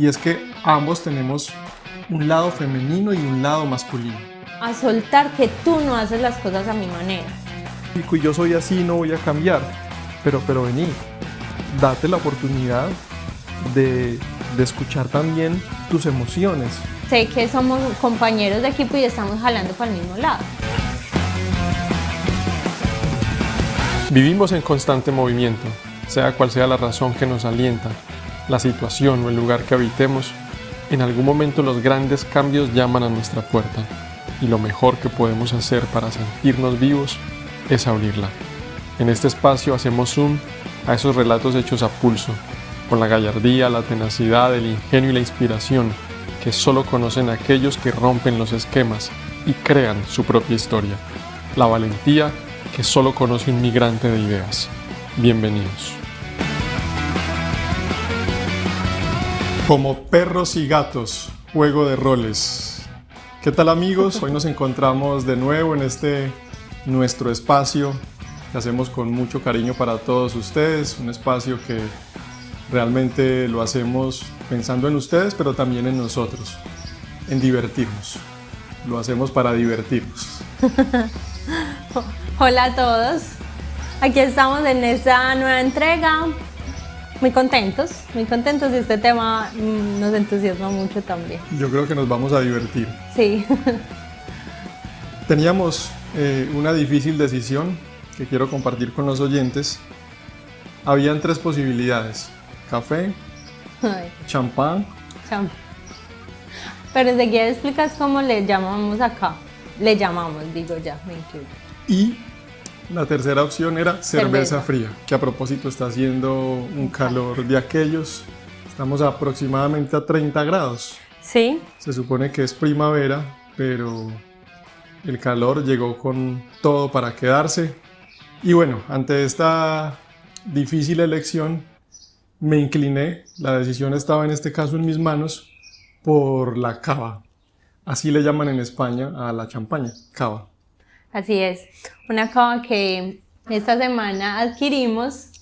y es que ambos tenemos un lado femenino y un lado masculino. A soltar que tú no haces las cosas a mi manera. Y yo soy así, no voy a cambiar, pero vení, date la oportunidad de escuchar también tus emociones. Sé que somos compañeros de equipo y estamos jalando para el mismo lado. Vivimos en constante movimiento, sea cual sea la razón que nos alienta, la situación o el lugar que habitemos. En algún momento los grandes cambios llaman a nuestra puerta y lo mejor que podemos hacer para sentirnos vivos es abrirla. En este espacio hacemos zoom a esos relatos hechos a pulso, con la gallardía, la tenacidad, el ingenio y la inspiración que solo conocen aquellos que rompen los esquemas y crean su propia historia. La valentía que solo conoce un migrante de ideas. Bienvenidos. Como perros y gatos, juego de roles. ¿Qué tal, amigos? Hoy nos encontramos de nuevo en este nuestro espacio que hacemos con mucho cariño para todos ustedes, un espacio que realmente lo hacemos pensando en ustedes, pero también en nosotros, en divertirnos. Lo hacemos para divertirnos. Hola a todos, aquí estamos en esta nueva entrega, muy contentos y este tema nos entusiasma mucho también. Yo creo que nos vamos a divertir. Sí. Teníamos una difícil decisión que quiero compartir con los oyentes. Habían 3 posibilidades: café, champán. Pero enseguida explicas cómo le llamamos acá. Le llamamos, digo ya, me incluyo. Y la tercera opción era cerveza fría, que a propósito está haciendo un calor de aquellos. Estamos aproximadamente a 30 grados. Sí. Se supone que es primavera, pero el calor llegó con todo para quedarse. Y bueno, ante esta difícil elección me incliné, la decisión estaba en este caso en mis manos, por la cava. Así le llaman en España a la champaña, cava. Así es, una cava que esta semana adquirimos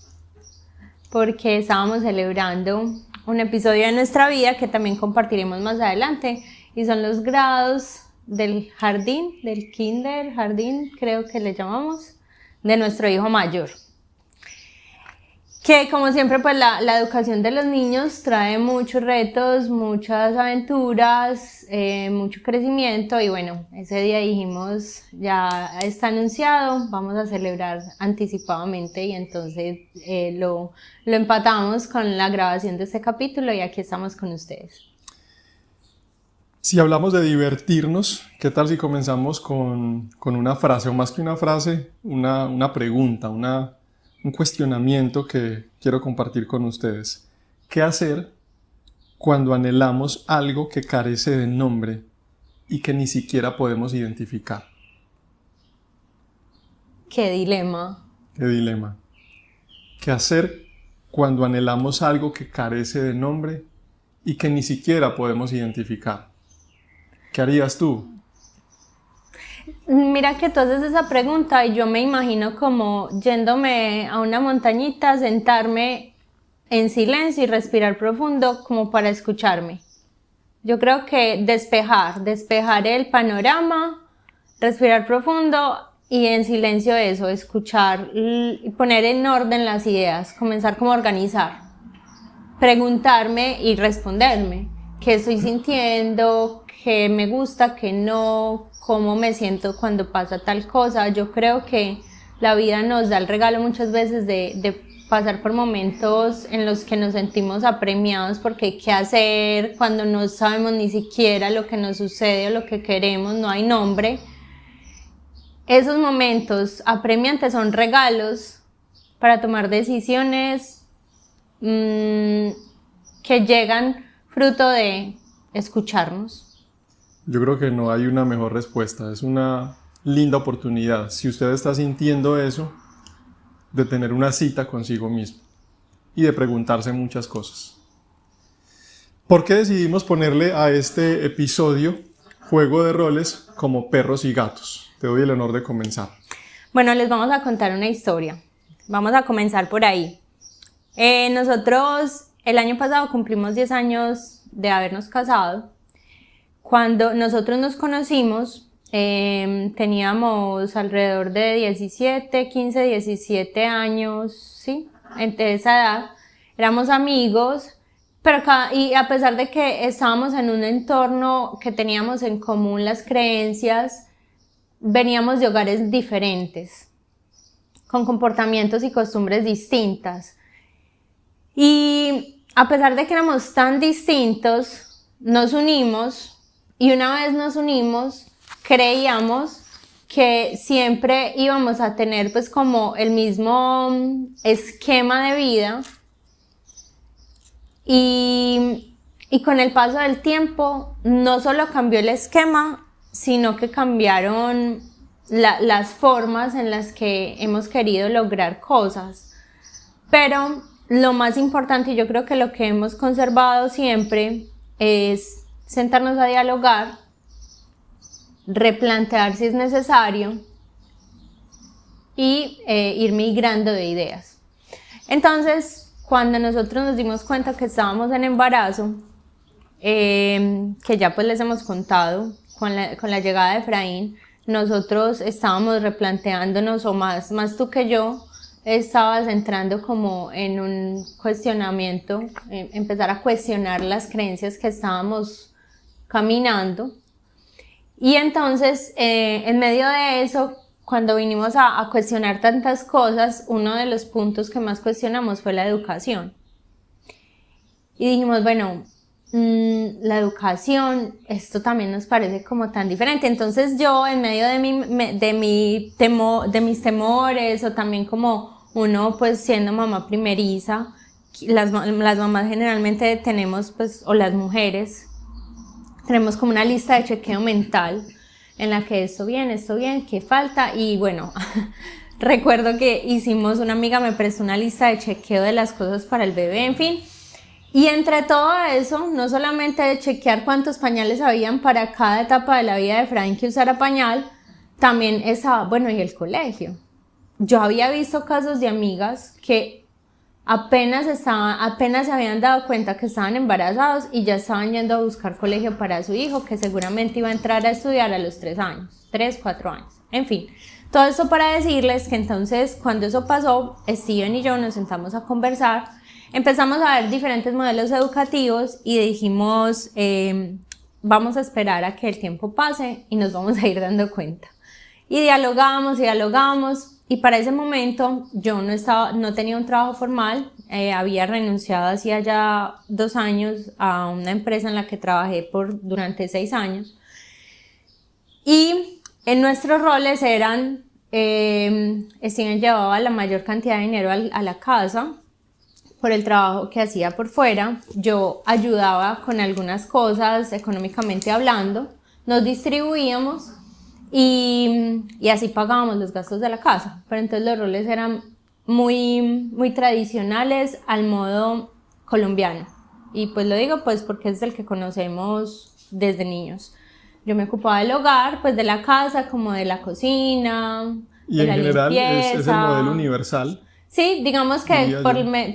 porque estábamos celebrando un episodio de nuestra vida que también compartiremos más adelante, y son los grados del jardín, del kinder, jardín creo que le llamamos, de nuestro hijo mayor. Que como siempre pues la educación de los niños trae muchos retos, muchas aventuras, mucho crecimiento, y bueno, ese día dijimos, ya está anunciado, vamos a celebrar anticipadamente, y entonces lo empatamos con la grabación de este capítulo y aquí estamos con ustedes. Si hablamos de divertirnos, ¿qué tal si comenzamos con una frase, o más que una frase, una pregunta, un cuestionamiento que quiero compartir con ustedes? ¿Qué hacer cuando anhelamos algo que carece de nombre y que ni siquiera podemos identificar? ¡Qué dilema! ¡Qué dilema! ¿Qué hacer cuando anhelamos algo que carece de nombre y que ni siquiera podemos identificar? ¿Qué harías tú? Mira que tú haces esa pregunta y yo me imagino como yéndome a una montañita, sentarme en silencio y respirar profundo como para escucharme. Yo creo que despejar el panorama, respirar profundo y en silencio eso, escuchar y poner en orden las ideas, comenzar como a organizar, preguntarme y responderme qué estoy sintiendo, qué me gusta, qué no, cómo me siento cuando pasa tal cosa. Yo creo que la vida nos da el regalo muchas veces de pasar por momentos en los que nos sentimos apremiados porque hay que hacer, cuando no sabemos ni siquiera lo que nos sucede o lo que queremos, no hay nombre. Esos momentos apremiantes son regalos para tomar decisiones que llegan fruto de escucharnos. Yo creo que no hay una mejor respuesta, es una linda oportunidad, si usted está sintiendo eso, de tener una cita consigo mismo y de preguntarse muchas cosas. ¿Por qué decidimos ponerle a este episodio Juego de Roles como perros y gatos? Te doy el honor de comenzar. Bueno, les vamos a contar una historia. Vamos a comenzar por ahí. Nosotros el año pasado cumplimos 10 años de habernos casado. Cuando nosotros nos conocimos, teníamos alrededor de 17, 15, 17 años, ¿sí? Entre esa edad, éramos amigos, pero y a pesar de que estábamos en un entorno que teníamos en común las creencias, veníamos de hogares diferentes, con comportamientos y costumbres distintas. Y a pesar de que éramos tan distintos, nos unimos, y una vez nos unimos, creíamos que siempre íbamos a tener pues como el mismo esquema de vida, y con el paso del tiempo no solo cambió el esquema, sino que cambiaron las formas en las que hemos querido lograr cosas. Pero lo más importante, y yo creo que lo que hemos conservado siempre, es sentarnos a dialogar, replantear si es necesario y ir migrando de ideas. Entonces, cuando nosotros nos dimos cuenta que estábamos en embarazo, que ya pues les hemos contado, con la llegada de Efraín, nosotros estábamos replanteándonos, o más tú que yo, estabas entrando como en un cuestionamiento, empezar a cuestionar las creencias que estábamos caminando. Y entonces, en medio de eso, cuando vinimos a cuestionar tantas cosas, uno de los puntos que más cuestionamos fue la educación. Y dijimos, bueno, la educación, esto también nos parece como tan diferente. Entonces yo, en medio de mis temores, o también como uno pues siendo mamá primeriza, las mamás generalmente tenemos pues, o las mujeres, tenemos como una lista de chequeo mental en la que esto bien, qué falta. Y bueno, recuerdo que una amiga me prestó una lista de chequeo de las cosas para el bebé, en fin. Y entre todo eso, no solamente de chequear cuántos pañales habían para cada etapa de la vida de Efraín que usara pañal, también estaba, bueno, y el colegio. Yo había visto casos de amigas que apenas se habían dado cuenta que estaban embarazados y ya estaban yendo a buscar colegio para su hijo, que seguramente iba a entrar a estudiar a los 3, 4 años. En fin, todo eso para decirles que entonces, cuando eso pasó, Steven y yo nos sentamos a conversar. Empezamos a ver diferentes modelos educativos y dijimos, vamos a esperar a que el tiempo pase y nos vamos a ir dando cuenta. Y dialogamos, y para ese momento yo no tenía un trabajo formal, había renunciado hacía ya 2 años a una empresa en la que trabajé durante 6 años. Y en nuestros roles eran, Steven llevaba la mayor cantidad de dinero a la casa, por el trabajo que hacía por fuera. Yo ayudaba con algunas cosas económicamente hablando, nos distribuíamos y así pagábamos los gastos de la casa. Pero entonces los roles eran muy tradicionales al modo colombiano, y pues lo digo pues porque es el que conocemos desde niños. Yo me ocupaba del hogar, pues de la casa, como de la cocina, y de en la general limpieza. es el modelo universal. Sí, digamos que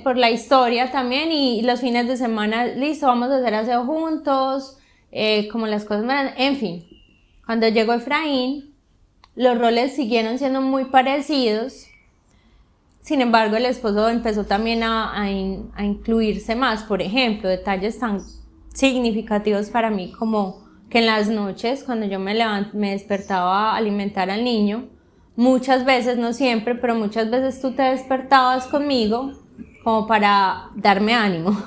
por la historia también, y los fines de semana, listo, vamos a hacer aseo juntos, como las cosas van, en fin. Cuando llegó Efraín, los roles siguieron siendo muy parecidos. Sin embargo, el esposo empezó también a incluirse más. Por ejemplo, detalles tan significativos para mí como que en las noches, cuando yo me despertaba a alimentar al niño, muchas veces, no siempre, pero muchas veces tú te despertabas conmigo como para darme ánimo.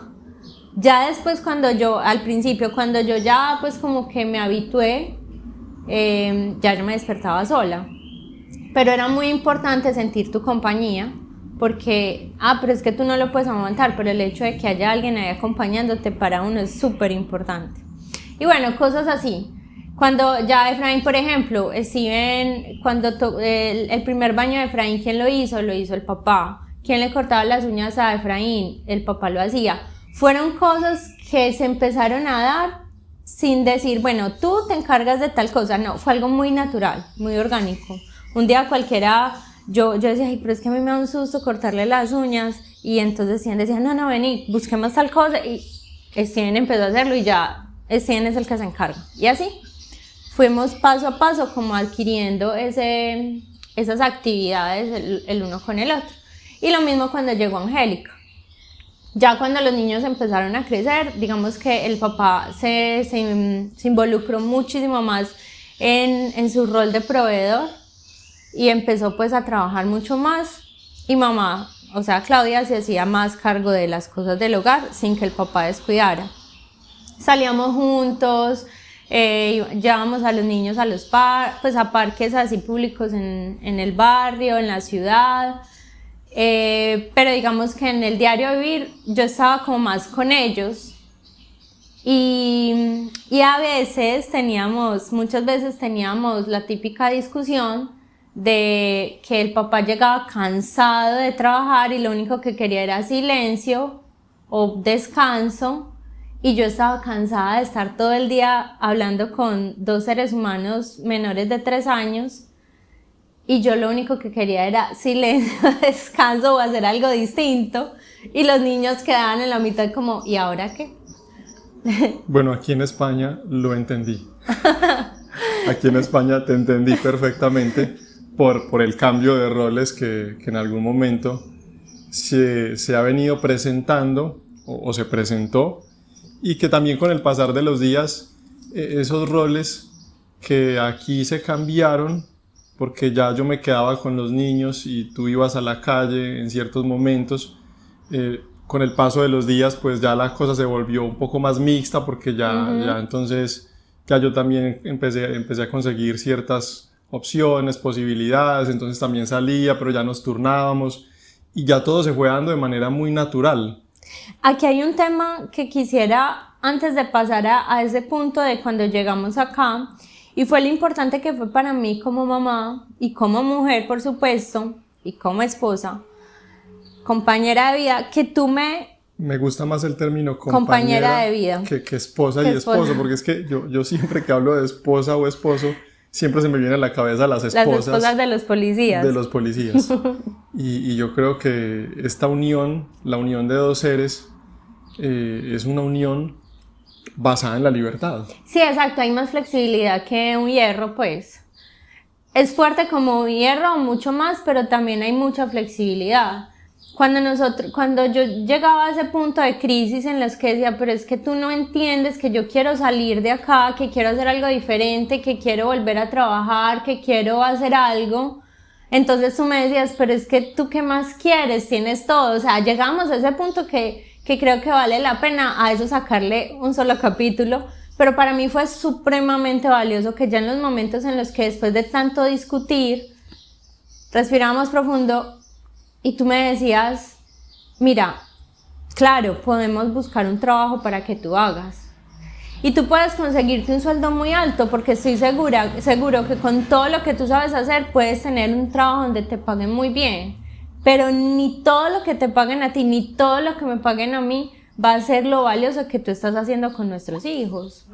Ya después, al principio, cuando yo ya pues como que me habitué, ya yo me despertaba sola. Pero era muy importante sentir tu compañía, porque, pero es que tú no lo puedes aguantar, pero el hecho de que haya alguien ahí acompañándote para uno es súper importante. Y bueno, cosas así. Cuando ya Efraín, por ejemplo, cuando el primer baño de Efraín, ¿quién lo hizo? Lo hizo el papá. ¿Quién le cortaba las uñas a Efraín? El papá lo hacía. Fueron cosas que se empezaron a dar sin decir, bueno, tú te encargas de tal cosa. No, fue algo muy natural, muy orgánico. Un día cualquiera, yo decía, ay, pero es que a mí me da un susto cortarle las uñas. Y entonces decían, no, vení, busquemos tal cosa. Steven empezó a hacerlo y ya Steven es el que se encarga. Y así fuimos paso a paso como adquiriendo esas actividades el uno con el otro. Y lo mismo cuando llegó Angélica. Ya cuando los niños empezaron a crecer, digamos que el papá se involucró muchísimo más en su rol de proveedor y empezó pues a trabajar mucho más, y mamá, o sea Claudia, se hacía más cargo de las cosas del hogar sin que el papá descuidara. Salíamos juntos, llevábamos a los niños a los a parques así públicos en el barrio, en la ciudad, pero digamos que en el diario vivir yo estaba como más con ellos. Y muchas veces teníamos la típica discusión de que el papá llegaba cansado de trabajar y lo único que quería era silencio o descanso, y yo estaba cansada de estar todo el día hablando con 2 seres humanos menores de 3 años, y yo lo único que quería era silencio, descanso o hacer algo distinto, y los niños quedaban en la mitad como, ¿y ahora qué? Bueno, aquí en España lo entendí. Aquí en España te entendí perfectamente por el cambio de roles que en algún momento se ha venido presentando o se presentó, y que también con el pasar de los días esos roles que aquí se cambiaron, porque ya yo me quedaba con los niños y tú ibas a la calle en ciertos momentos, con el paso de los días pues ya la cosa se volvió un poco más mixta, porque ya entonces ya yo también empecé a conseguir ciertas opciones, posibilidades, entonces también salía, pero ya nos turnábamos y ya todo se fue dando de manera muy natural. Aquí hay un tema que quisiera, antes de pasar a ese punto de cuando llegamos acá, y fue lo importante que fue para mí como mamá y como mujer, por supuesto, y como esposa, compañera de vida, que tú Me gusta más el término compañera de vida que esposa y esposo, porque es que yo siempre que hablo de esposa o esposo, siempre se me viene a la cabeza las esposas de los policías. De los policías. Y yo creo que esta unión, la unión de 2 seres, es una unión basada en la libertad. Sí, exacto, hay más flexibilidad que un hierro, pues. Es fuerte como un hierro, mucho más, pero también hay mucha flexibilidad. Cuando yo llegaba a ese punto de crisis en los que decía, pero es que tú no entiendes que yo quiero salir de acá, que quiero hacer algo diferente, que quiero volver a trabajar, que quiero hacer algo. Entonces tú me decías, pero es que tú ¿qué más quieres? Tienes todo. O sea, llegamos a ese punto que creo que vale la pena a eso sacarle un solo capítulo. Pero para mí fue supremamente valioso que ya en los momentos en los que después de tanto discutir, respirábamos profundo y tú me decías, mira, claro, podemos buscar un trabajo para que tú hagas. Y tú puedes conseguirte un sueldo muy alto, porque estoy seguro que con todo lo que tú sabes hacer puedes tener un trabajo donde te paguen muy bien. Pero ni todo lo que te paguen a ti, ni todo lo que me paguen a mí va a ser lo valioso que tú estás haciendo con nuestros hijos.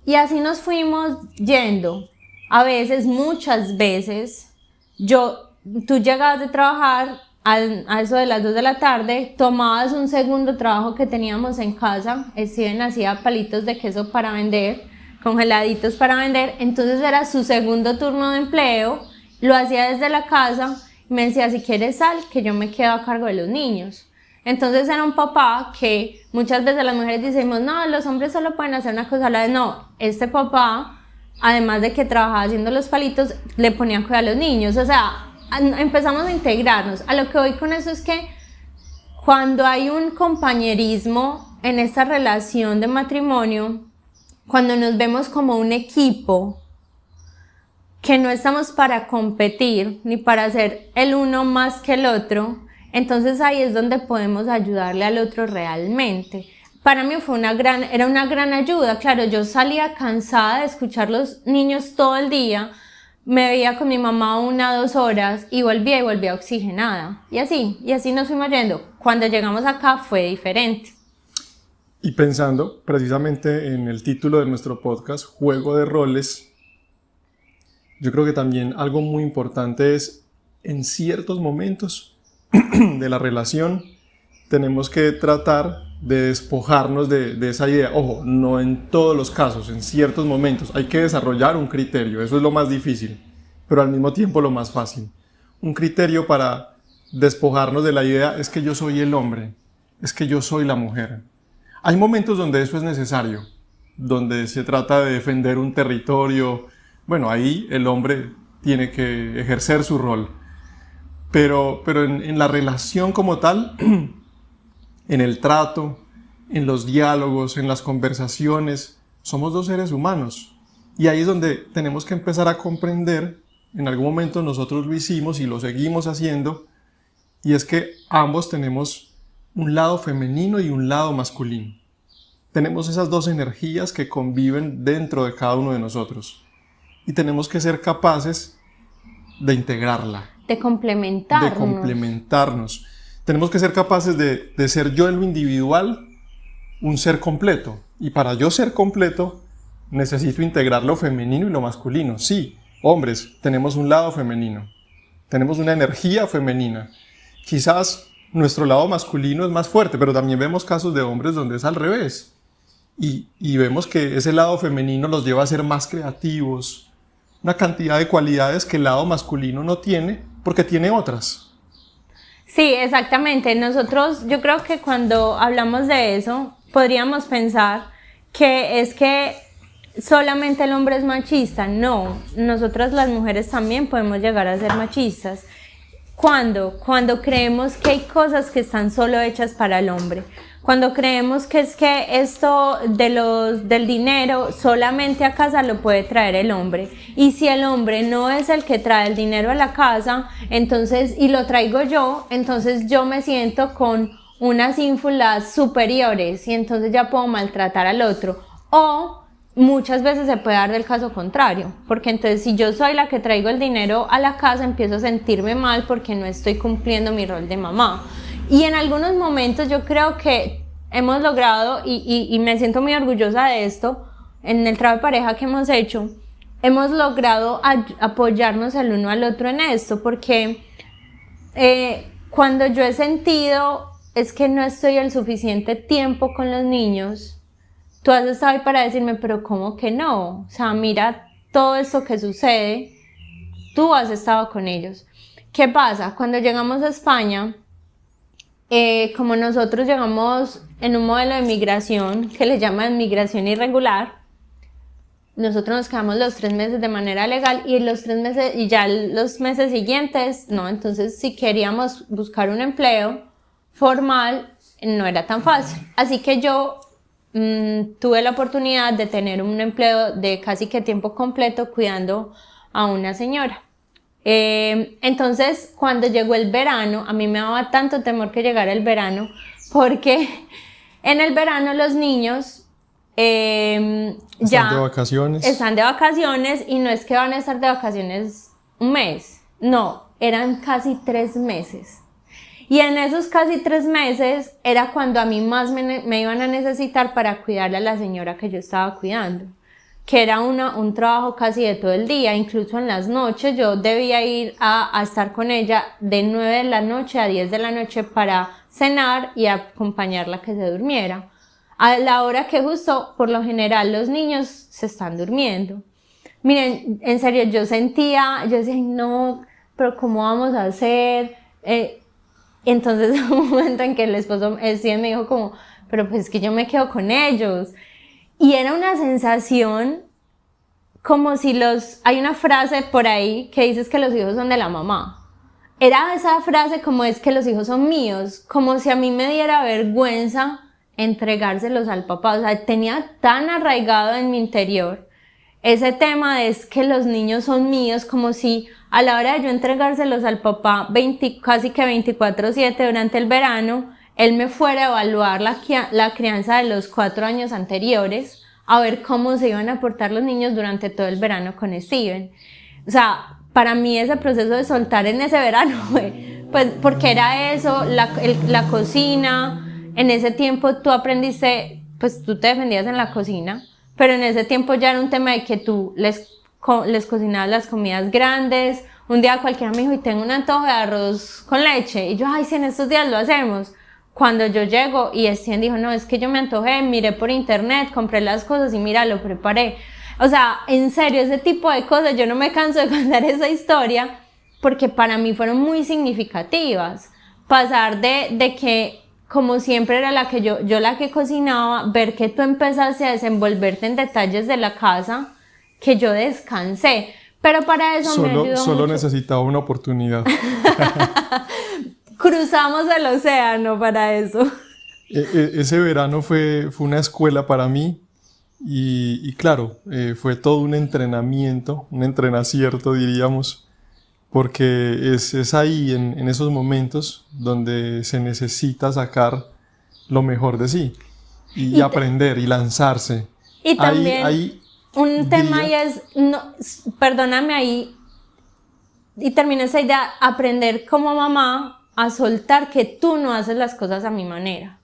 Y así nos fuimos yendo. A veces, muchas veces, tú llegabas de trabajar a eso de las 2 de la tarde, tomabas un segundo trabajo que teníamos en casa. Steven hacía palitos de queso para vender, congeladitos para vender, entonces era su segundo turno de empleo, lo hacía desde la casa, y me decía, si quieres sal, que yo me quedo a cargo de los niños. Entonces era un papá que muchas veces las mujeres decimos, no, los hombres solo pueden hacer una cosa a la vez. No, este papá, además de que trabajaba haciendo los palitos, le ponía a cuidar a los niños. O sea, empezamos a integrarnos. A lo que voy con eso es que cuando hay un compañerismo en esta relación de matrimonio, cuando nos vemos como un equipo, que no estamos para competir ni para hacer el uno más que el otro, entonces ahí es donde podemos ayudarle al otro realmente. Para mí era una gran ayuda. Claro, yo salía cansada de escuchar los niños todo el día, me veía con mi mamá 1 o 2 horas y volvía oxigenada. Y así nos fuimos yendo. Cuando llegamos acá fue diferente. Y pensando precisamente en el título de nuestro podcast, Juego de Roles, yo creo que también algo muy importante es, en ciertos momentos de la relación, tenemos que tratar de despojarnos de esa idea. Ojo, no en todos los casos, en ciertos momentos. Hay que desarrollar un criterio, eso es lo más difícil, pero al mismo tiempo lo más fácil. Un criterio para despojarnos de la idea es que yo soy el hombre, es que yo soy la mujer. Hay momentos donde eso es necesario, donde se trata de defender un territorio. Bueno, ahí el hombre tiene que ejercer su rol. Pero en la relación como tal, en el trato, en los diálogos, en las conversaciones, somos dos seres humanos. Y ahí es donde tenemos que empezar a comprender, en algún momento nosotros lo hicimos y lo seguimos haciendo, y es que ambos tenemos un lado femenino y un lado masculino. Tenemos esas dos energías que conviven dentro de cada uno de nosotros. Y tenemos que ser capaces de integrarla. De complementarnos. Tenemos que ser capaces de ser yo en lo individual un ser completo. Y para yo ser completo, necesito integrar lo femenino y lo masculino. Sí, hombres, tenemos un lado femenino. Tenemos una energía femenina. Quizás nuestro lado masculino es más fuerte, pero también vemos casos de hombres donde es al revés. Y vemos que ese lado femenino los lleva a ser más creativos. Una cantidad de cualidades que el lado masculino no tiene, porque tiene otras. Sí, exactamente. Nosotros, yo creo que cuando hablamos de eso, podríamos pensar que es que solamente el hombre es machista. No, nosotras las mujeres también podemos llegar a ser machistas. ¿Cuándo? Cuando creemos que hay cosas que están solo hechas para el hombre. Cuando creemos que es que esto del dinero solamente a casa lo puede traer el hombre. Y si el hombre no es el que trae el dinero a la casa, entonces, y lo traigo yo, entonces yo me siento con unas ínfulas superiores y entonces ya puedo maltratar al otro. O muchas veces se puede dar del caso contrario, porque entonces si yo soy la que traigo el dinero a la casa, empiezo a sentirme mal porque no estoy cumpliendo mi rol de mamá. Y en algunos momentos yo creo que hemos logrado, y me siento muy orgullosa de esto, en el trabajo de pareja que hemos hecho, hemos logrado apoyarnos el uno al otro en esto, porque cuando yo he sentido es que no estoy el suficiente tiempo con los niños, tú has estado ahí para decirme, pero ¿cómo que no? O sea, mira todo esto que sucede, tú has estado con ellos. ¿Qué pasa? Cuando llegamos a España, como nosotros llegamos en un modelo de migración que le llaman migración irregular, nosotros nos quedamos los 3 meses de manera legal y los 3 meses, y ya los meses siguientes, no, entonces si queríamos buscar un empleo formal, no era tan fácil. Así que yo tuve la oportunidad de tener un empleo de casi que tiempo completo cuidando a una señora. Entonces cuando llegó el verano, a mí me daba tanto temor que llegara el verano, porque en el verano los niños están de vacaciones, y no es que van a estar de vacaciones un mes, no, eran casi 3 meses. Y en esos casi 3 meses era cuando a mí más me iban a necesitar para cuidarle a la señora que yo estaba cuidando, que era un trabajo casi de todo el día, incluso en las noches yo debía ir a estar con ella de 9 de la noche a 10 de la noche para cenar y acompañarla a que se durmiera, a la hora que justo por lo general los niños se están durmiendo. Miren, en serio, yo decía, no, pero ¿cómo vamos a hacer? Entonces hubo un momento en que el esposo me dijo como, pero pues es que yo me quedo con ellos. Y era una sensación como si hay una frase por ahí que dice que los hijos son de la mamá. Era esa frase como es que los hijos son míos, como si a mí me diera vergüenza entregárselos al papá. O sea, tenía tan arraigado en mi interior ese tema de es que los niños son míos, como si a la hora de yo entregárselos al papá casi que 24/7 durante el verano, él me fuera a evaluar la crianza de los 4 años anteriores, a ver cómo se iban a portar los niños durante todo el verano con Steven. O sea, para mí ese proceso de soltar en ese verano fue, pues, porque era eso, la cocina. En ese tiempo tú aprendiste, pues tú te defendías en la cocina, pero en ese tiempo ya era un tema de que tú les cocinabas las comidas grandes. Un día cualquiera me dijo, y tengo un antojo de arroz con leche, y yo, ay, si en estos días lo hacemos. cuando yo llego y Estienne dijo, no, es que yo me antojé, miré por internet, compré las cosas y mira, lo preparé. O sea, en serio, ese tipo de cosas, yo no me canso de contar esa historia porque para mí fueron muy significativas. Pasar de que, como siempre era yo la que cocinaba, ver que tú empezaste a desenvolverte en detalles de la casa, que yo descansé. Pero para eso me ayudó Solo mucho. necesitaba una oportunidad. Cruzamos el océano para eso. Ese verano fue una escuela para mí y claro, fue todo un entrenamiento, un entrenacierto diríamos, porque es ahí en esos momentos donde se necesita sacar lo mejor de sí y aprender y lanzarse. Y también un tema diría, ahí es, no, perdóname ahí, y termino esa idea, aprender como mamá a soltar que tú no haces las cosas a mi manera.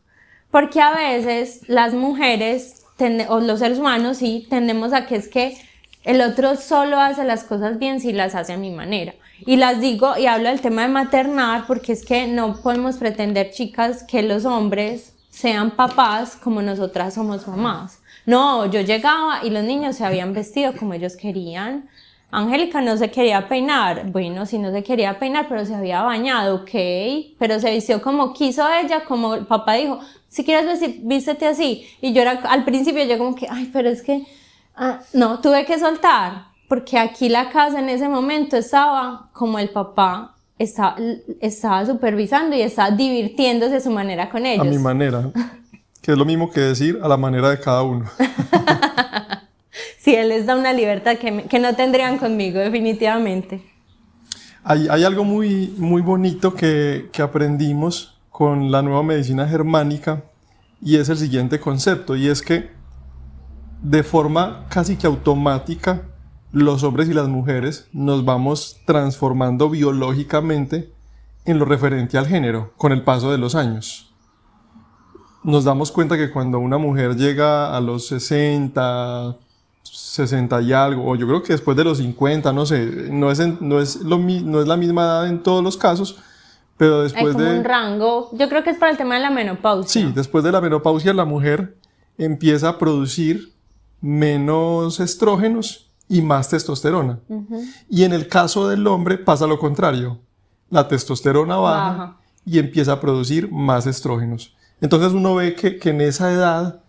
Porque a veces las mujeres, o los seres humanos, sí, tendemos a que es que el otro solo hace las cosas bien si las hace a mi manera. Y las digo, y hablo del tema de maternar, porque es que no podemos pretender, chicas, que los hombres sean papás como nosotras somos mamás. No, yo llegaba y los niños se habían vestido como ellos querían. Angélica no se quería peinar, bueno, sí no se quería peinar, pero se había bañado, ok, pero se vistió como quiso ella, como el papá dijo, si quieres vestir, vístete así, y yo era, al principio yo como que, ay, pero es que, no, tuve que soltar, porque aquí la casa en ese momento estaba como el papá estaba supervisando y estaba divirtiéndose a su manera con ellos. a mi manera, que es lo mismo que decir a la manera de cada uno. Sí, él les da una libertad que no tendrían conmigo, definitivamente. Hay algo muy, muy bonito que aprendimos con la nueva medicina germánica y es el siguiente concepto, y es que de forma casi que automática los hombres y las mujeres nos vamos transformando biológicamente en lo referente al género con el paso de los años. Nos damos cuenta que cuando una mujer llega a los 60 y algo, o yo creo que después de los 50, no sé, no es la misma edad en todos los casos, pero después Hay como un rango, yo creo que es para el tema de la menopausia. Sí, después de la menopausia la mujer empieza a producir menos estrógenos y más testosterona. Y en el caso del hombre pasa lo contrario, la testosterona baja y empieza a producir más estrógenos. Entonces uno ve que en esa edad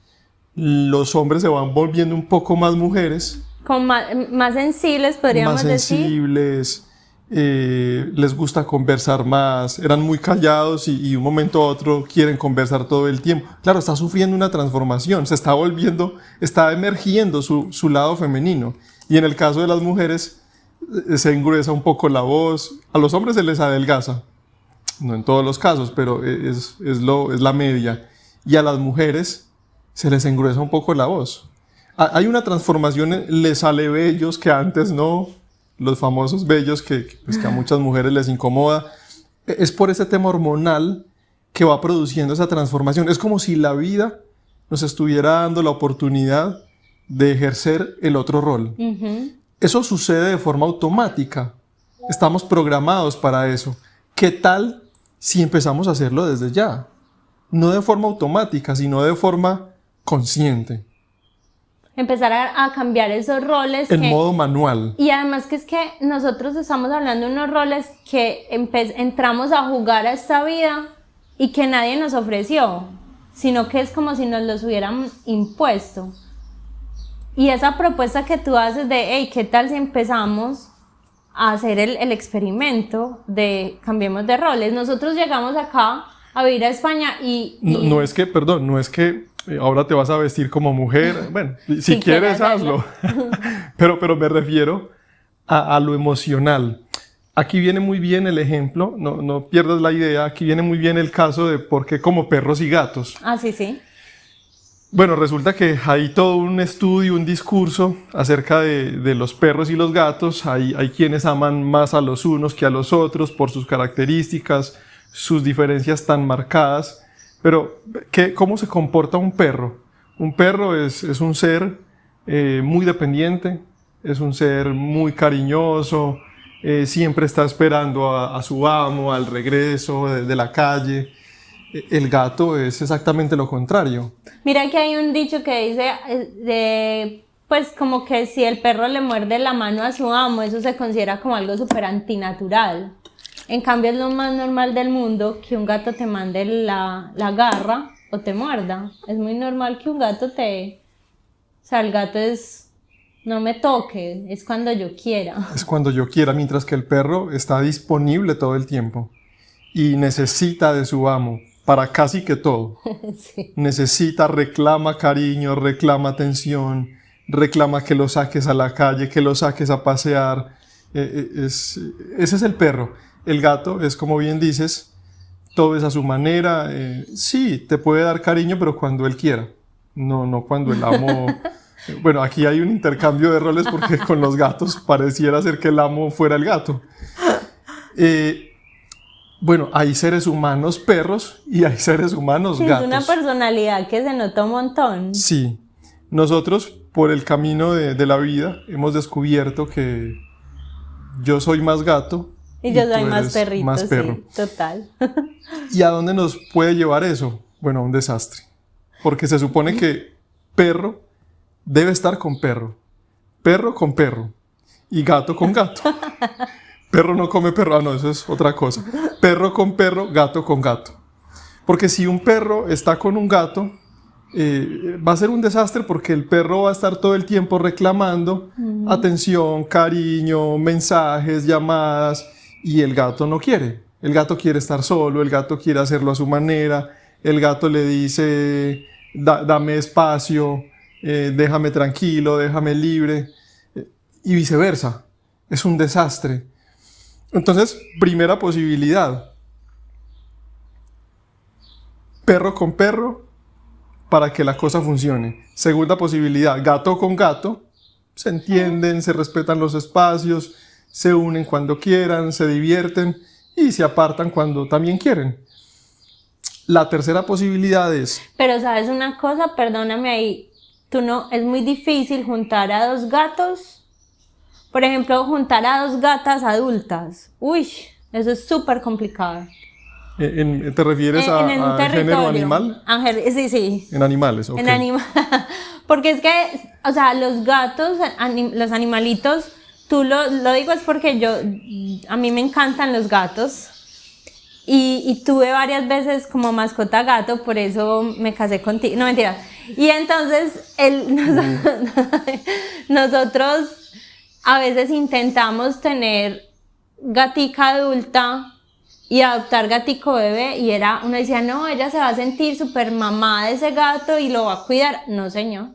los hombres se van volviendo un poco más mujeres. Más sensibles, podríamos decir. Más sensibles, les gusta conversar más, eran muy callados y un momento a otro quieren conversar todo el tiempo. Claro, está sufriendo una transformación, se está volviendo, está emergiendo su lado femenino. Y en el caso de las mujeres se engruesa un poco la voz, a los hombres se les adelgaza, no en todos los casos, pero es la media. Y a las mujeres se les engruesa un poco la voz. Hay una transformación, les sale vellos que antes no, los famosos vellos que a muchas mujeres les incomoda. Es por ese tema hormonal que va produciendo esa transformación. Es como si la vida nos estuviera dando la oportunidad de ejercer el otro rol. Eso sucede de forma automática. Estamos programados para eso. ¿Qué tal si empezamos a hacerlo desde ya? No de forma automática, sino de forma consciente. Empezar a cambiar esos roles. En modo manual. Y además que es que nosotros estamos hablando de unos roles que entramos a jugar a esta vida y que nadie nos ofreció, sino que es como si nos los hubieran impuesto. Y esa propuesta que tú haces de, hey, ¿qué tal si empezamos a hacer el experimento de cambiemos de roles? Nosotros llegamos acá a vivir a España y... No es que ahora te vas a vestir como mujer. Bueno, si quieres hazlo. pero me refiero a lo emocional. Aquí viene muy bien el ejemplo, no pierdas la idea, aquí viene muy bien el caso de por qué como perros y gatos. Sí. Bueno, resulta que hay todo un estudio, un discurso acerca de los perros y los gatos. Hay quienes aman más a los unos que a los otros por sus características, sus diferencias tan marcadas. Pero, ¿cómo se comporta un perro? Un perro es un ser muy dependiente, es un ser muy cariñoso, siempre está esperando a su amo, al regreso de la calle. El gato es exactamente lo contrario. Mira que hay un dicho que dice, pues como que si el perro le muerde la mano a su amo, eso se considera como algo súper antinatural. En cambio es lo más normal del mundo que un gato te mande la garra o te muerda. Es muy normal que un gato te... O sea, el gato es... No me toque, es cuando yo quiera. Es cuando yo quiera, mientras que el perro está disponible todo el tiempo y necesita de su amo para casi que todo. Sí. Necesita, reclama cariño, reclama atención, reclama que lo saques a la calle, que lo saques a pasear. Ese es el perro. El gato es, como bien dices, todo es a su manera. Sí, te puede dar cariño, pero cuando él quiera. No cuando el amo... Bueno, aquí hay un intercambio de roles porque con los gatos pareciera ser que el amo fuera el gato. Bueno, hay seres humanos perros y hay seres humanos gatos. Es una personalidad que se nota un montón. Sí, nosotros por el camino de la vida hemos descubierto que yo soy más gato y yo soy tú más eres perrito, más perro. sí, total. ¿Y a dónde nos puede llevar eso? Bueno, a un desastre. Porque se supone que perro debe estar con perro con perro y gato con gato. Perro no come perro, no, eso es otra cosa. Perro con perro, gato con gato. Porque si un perro está con un gato, va a ser un desastre porque el perro va a estar todo el tiempo reclamando atención, cariño, mensajes, llamadas, y el gato no quiere. El gato quiere estar solo, el gato quiere hacerlo a su manera, el gato le dice, dame espacio, déjame tranquilo, déjame libre, y viceversa. Es un desastre. Entonces, primera posibilidad, perro con perro para que la cosa funcione. Segunda posibilidad, gato con gato, se entienden, se respetan los espacios, se unen cuando quieran, se divierten y se apartan cuando también quieren. La tercera posibilidad es... Pero sabes una cosa, perdóname ahí, es muy difícil juntar a dos gatos. Por ejemplo, juntar a dos gatas adultas. Uy, eso es súper complicado. ¿Te refieres a género animal? Sí. En animales, ok. Porque es que, o sea, los gatos, los animalitos, tú lo digo es porque a mí me encantan los gatos. Y tuve varias veces como mascota gato, por eso me casé contigo. No, mentira. Y entonces, nosotros a veces intentamos tener gatica adulta y adoptar gatico bebé, y uno decía, no, ella se va a sentir súper mamá de ese gato y lo va a cuidar. No, señor.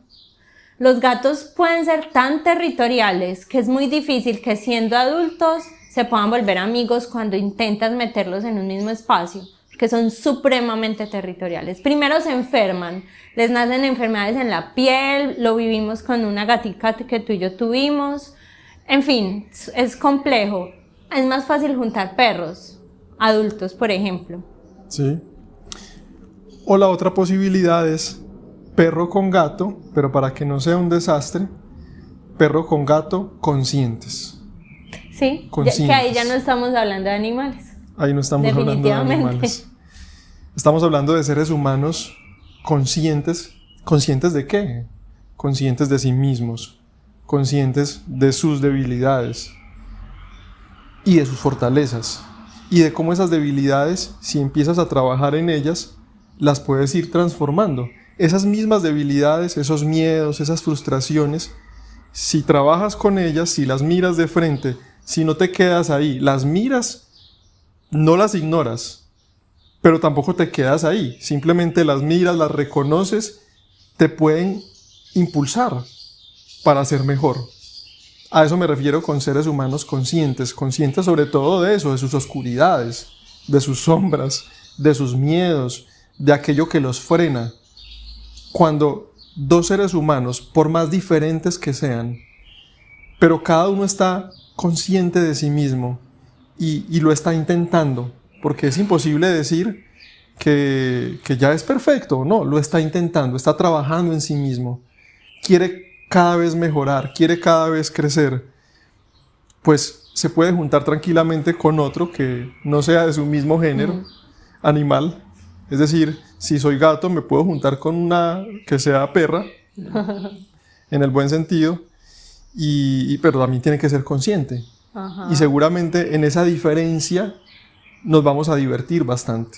Los gatos pueden ser tan territoriales que es muy difícil que siendo adultos se puedan volver amigos cuando intentas meterlos en un mismo espacio, que son supremamente territoriales. Primero se enferman, les nacen enfermedades en la piel, lo vivimos con una gatica que tú y yo tuvimos. En fin, es complejo. Es más fácil juntar perros adultos, por ejemplo. Sí. O la otra posibilidad es perro con gato, pero para que no sea un desastre, perro con gato conscientes. Sí, que ahí ya no estamos hablando de animales. Ahí no estamos hablando de animales. Estamos hablando de seres humanos conscientes. ¿Conscientes de qué? Conscientes de sí mismos, conscientes de sus debilidades y de sus fortalezas, y de cómo esas debilidades, si empiezas a trabajar en ellas, las puedes ir transformando. Esas mismas debilidades, esos miedos, esas frustraciones, si trabajas con ellas, si las miras de frente, si no te quedas ahí, las miras, no las ignoras, pero tampoco te quedas ahí, simplemente las miras, las reconoces, te pueden impulsar para ser mejor. A eso me refiero con seres humanos conscientes, conscientes sobre todo de eso, de sus oscuridades, de sus sombras, de sus miedos, de aquello que los frena. Cuando dos seres humanos, por más diferentes que sean, pero cada uno está consciente de sí mismo y lo está intentando, porque es imposible decir que ya es perfecto, no, lo está intentando, está trabajando en sí mismo, quiere cada vez mejorar, quiere cada vez crecer, pues se puede juntar tranquilamente con otro que no sea de su mismo género, animal, Es decir, si soy gato me puedo juntar con una que sea perra, en el buen sentido, pero también tiene que ser consciente. Ajá. Y seguramente en esa diferencia nos vamos a divertir bastante.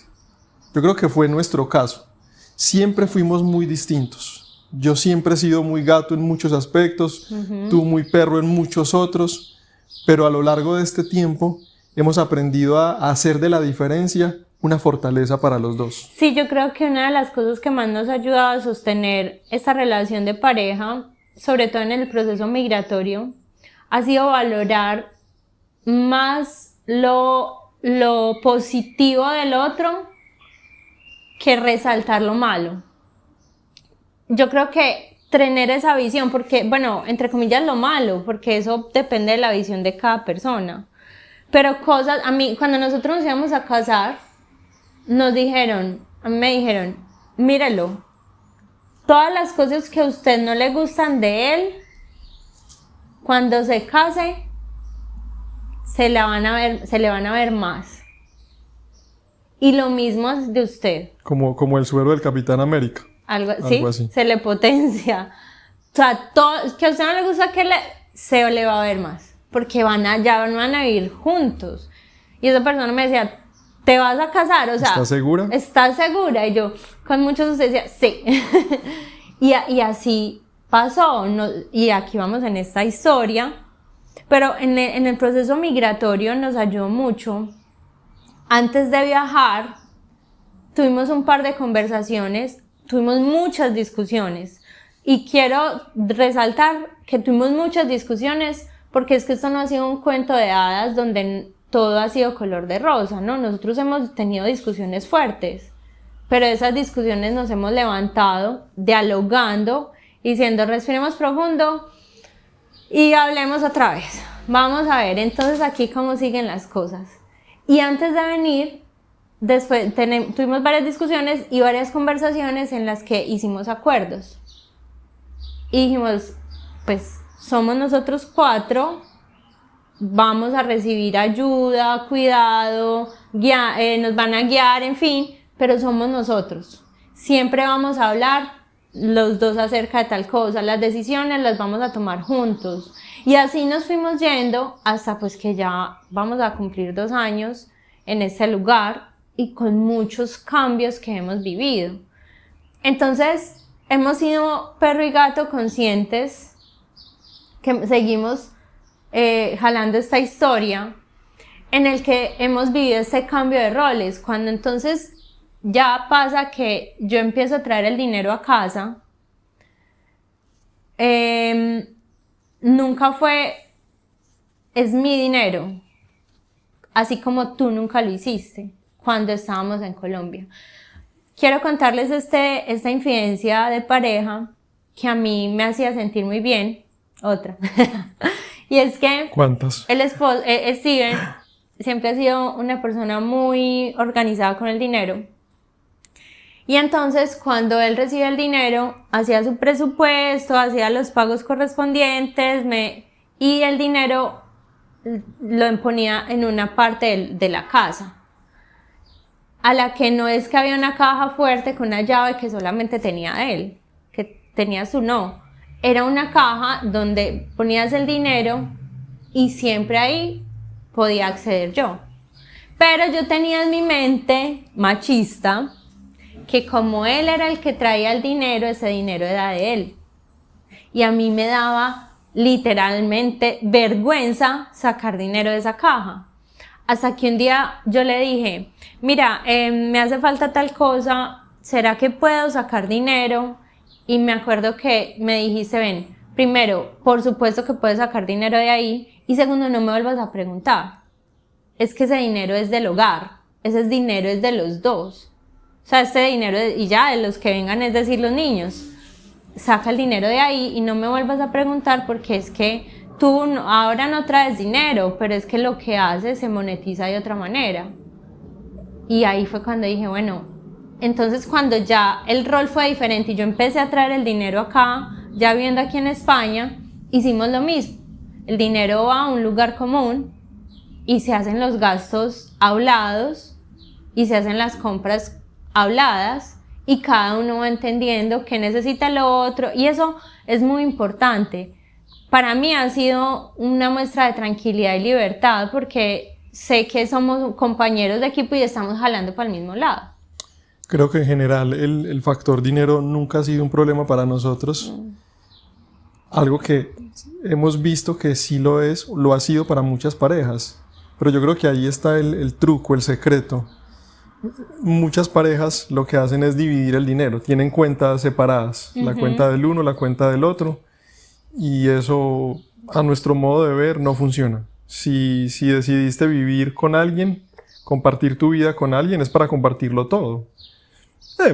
Yo creo que fue nuestro caso. Siempre fuimos muy distintos. Yo siempre he sido muy gato en muchos aspectos, tú muy perro en muchos otros, pero a lo largo de este tiempo hemos aprendido a hacer de la diferencia una fortaleza para los dos. Sí, yo creo que una de las cosas que más nos ha ayudado a sostener esta relación de pareja, sobre todo en el proceso migratorio, ha sido valorar más lo positivo del otro que resaltar lo malo. Yo creo que tener esa visión, porque, bueno, entre comillas lo malo, porque eso depende de la visión de cada persona. Pero cosas, a mí, cuando nosotros nos íbamos a casar, a mí me dijeron, míralo, todas las cosas que a usted no le gustan de él, cuando se case, se le van a ver más. Y lo mismo es de usted. Como el suero del Capitán América. Algo así. Se le potencia. O sea, que a usted no le gusta se le va a ver más. Porque ya van a vivir juntos. Y esa persona me decía, ¿te vas a casar? O sea, ¿estás segura? ¿Estás segura? Y yo, con muchos de ustedes decía, sí. y así pasó. Y aquí vamos en esta historia. Pero en el proceso migratorio nos ayudó mucho. Antes de viajar, tuvimos un par de conversaciones, tuvimos muchas discusiones. Y quiero resaltar que tuvimos muchas discusiones porque es que esto no ha sido un cuento de hadas donde todo ha sido color de rosa, ¿no? Nosotros hemos tenido discusiones fuertes, pero esas discusiones nos hemos levantado dialogando, diciendo respiremos profundo y hablemos otra vez. Vamos a ver entonces aquí cómo siguen las cosas. Y antes de venir, después tuvimos varias discusiones y varias conversaciones en las que hicimos acuerdos. Y dijimos, pues somos nosotros 4, vamos a recibir ayuda, cuidado, nos van a guiar, en fin, pero somos nosotros. Siempre vamos a hablar los dos acerca de tal cosa, las decisiones las vamos a tomar juntos. Y así nos fuimos yendo hasta pues que ya vamos a cumplir 2 años en este lugar y con muchos cambios que hemos vivido. Entonces, hemos sido perro y gato conscientes que seguimos jalando esta historia en el que hemos vivido este cambio de roles. Cuando entonces ya pasa que yo empiezo a traer el dinero a casa, nunca es mi dinero, así como tú nunca lo hiciste cuando estábamos en Colombia. Quiero contarles esta infidencia de pareja que a mí me hacía sentir muy bien. Otra. Y es que ¿cuántas? el esposo, Steven, siempre ha sido una persona muy organizada con el dinero. Y entonces cuando él recibe el dinero, hacía su presupuesto, hacía los pagos correspondientes y el dinero lo ponía en una parte de la casa, a la que no es que había una caja fuerte con una llave que solamente tenía él, que tenía no. Era una caja donde ponías el dinero y siempre ahí podía acceder yo. Pero yo tenía en mi mente machista que como él era el que traía el dinero, ese dinero era de él. Y a mí me daba literalmente vergüenza sacar dinero de esa caja. Hasta que un día yo le dije, mira, me hace falta tal cosa, ¿será que puedo sacar dinero? Y me acuerdo que me dijiste, ven, primero, por supuesto que puedes sacar dinero de ahí, y segundo, no me vuelvas a preguntar. Es que ese dinero es del hogar, ese dinero es de los dos. O sea, este dinero, y ya, de los que vengan, es decir, los niños. Saca el dinero de ahí y no me vuelvas a preguntar porque es que tú ahora no traes dinero, pero es que lo que haces se monetiza de otra manera. Y ahí fue cuando dije, bueno, entonces cuando ya el rol fue diferente y yo empecé a traer el dinero acá, ya viviendo aquí en España, hicimos lo mismo. El dinero va a un lugar común y se hacen los gastos hablados y se hacen las compras habladas y cada uno va entendiendo qué necesita el otro y eso es muy importante. Para mí ha sido una muestra de tranquilidad y libertad porque sé que somos compañeros de equipo y estamos jalando para el mismo lado. Creo que en general el factor dinero nunca ha sido un problema para nosotros. Algo que hemos visto que sí lo ha sido para muchas parejas. Pero yo creo que ahí está el truco, el secreto. Muchas parejas lo que hacen es dividir el dinero. Tienen cuentas separadas. La cuenta del uno, la cuenta del otro. Y eso, a nuestro modo de ver, no funciona. Si decidiste vivir con alguien, compartir tu vida con alguien, es para compartirlo todo.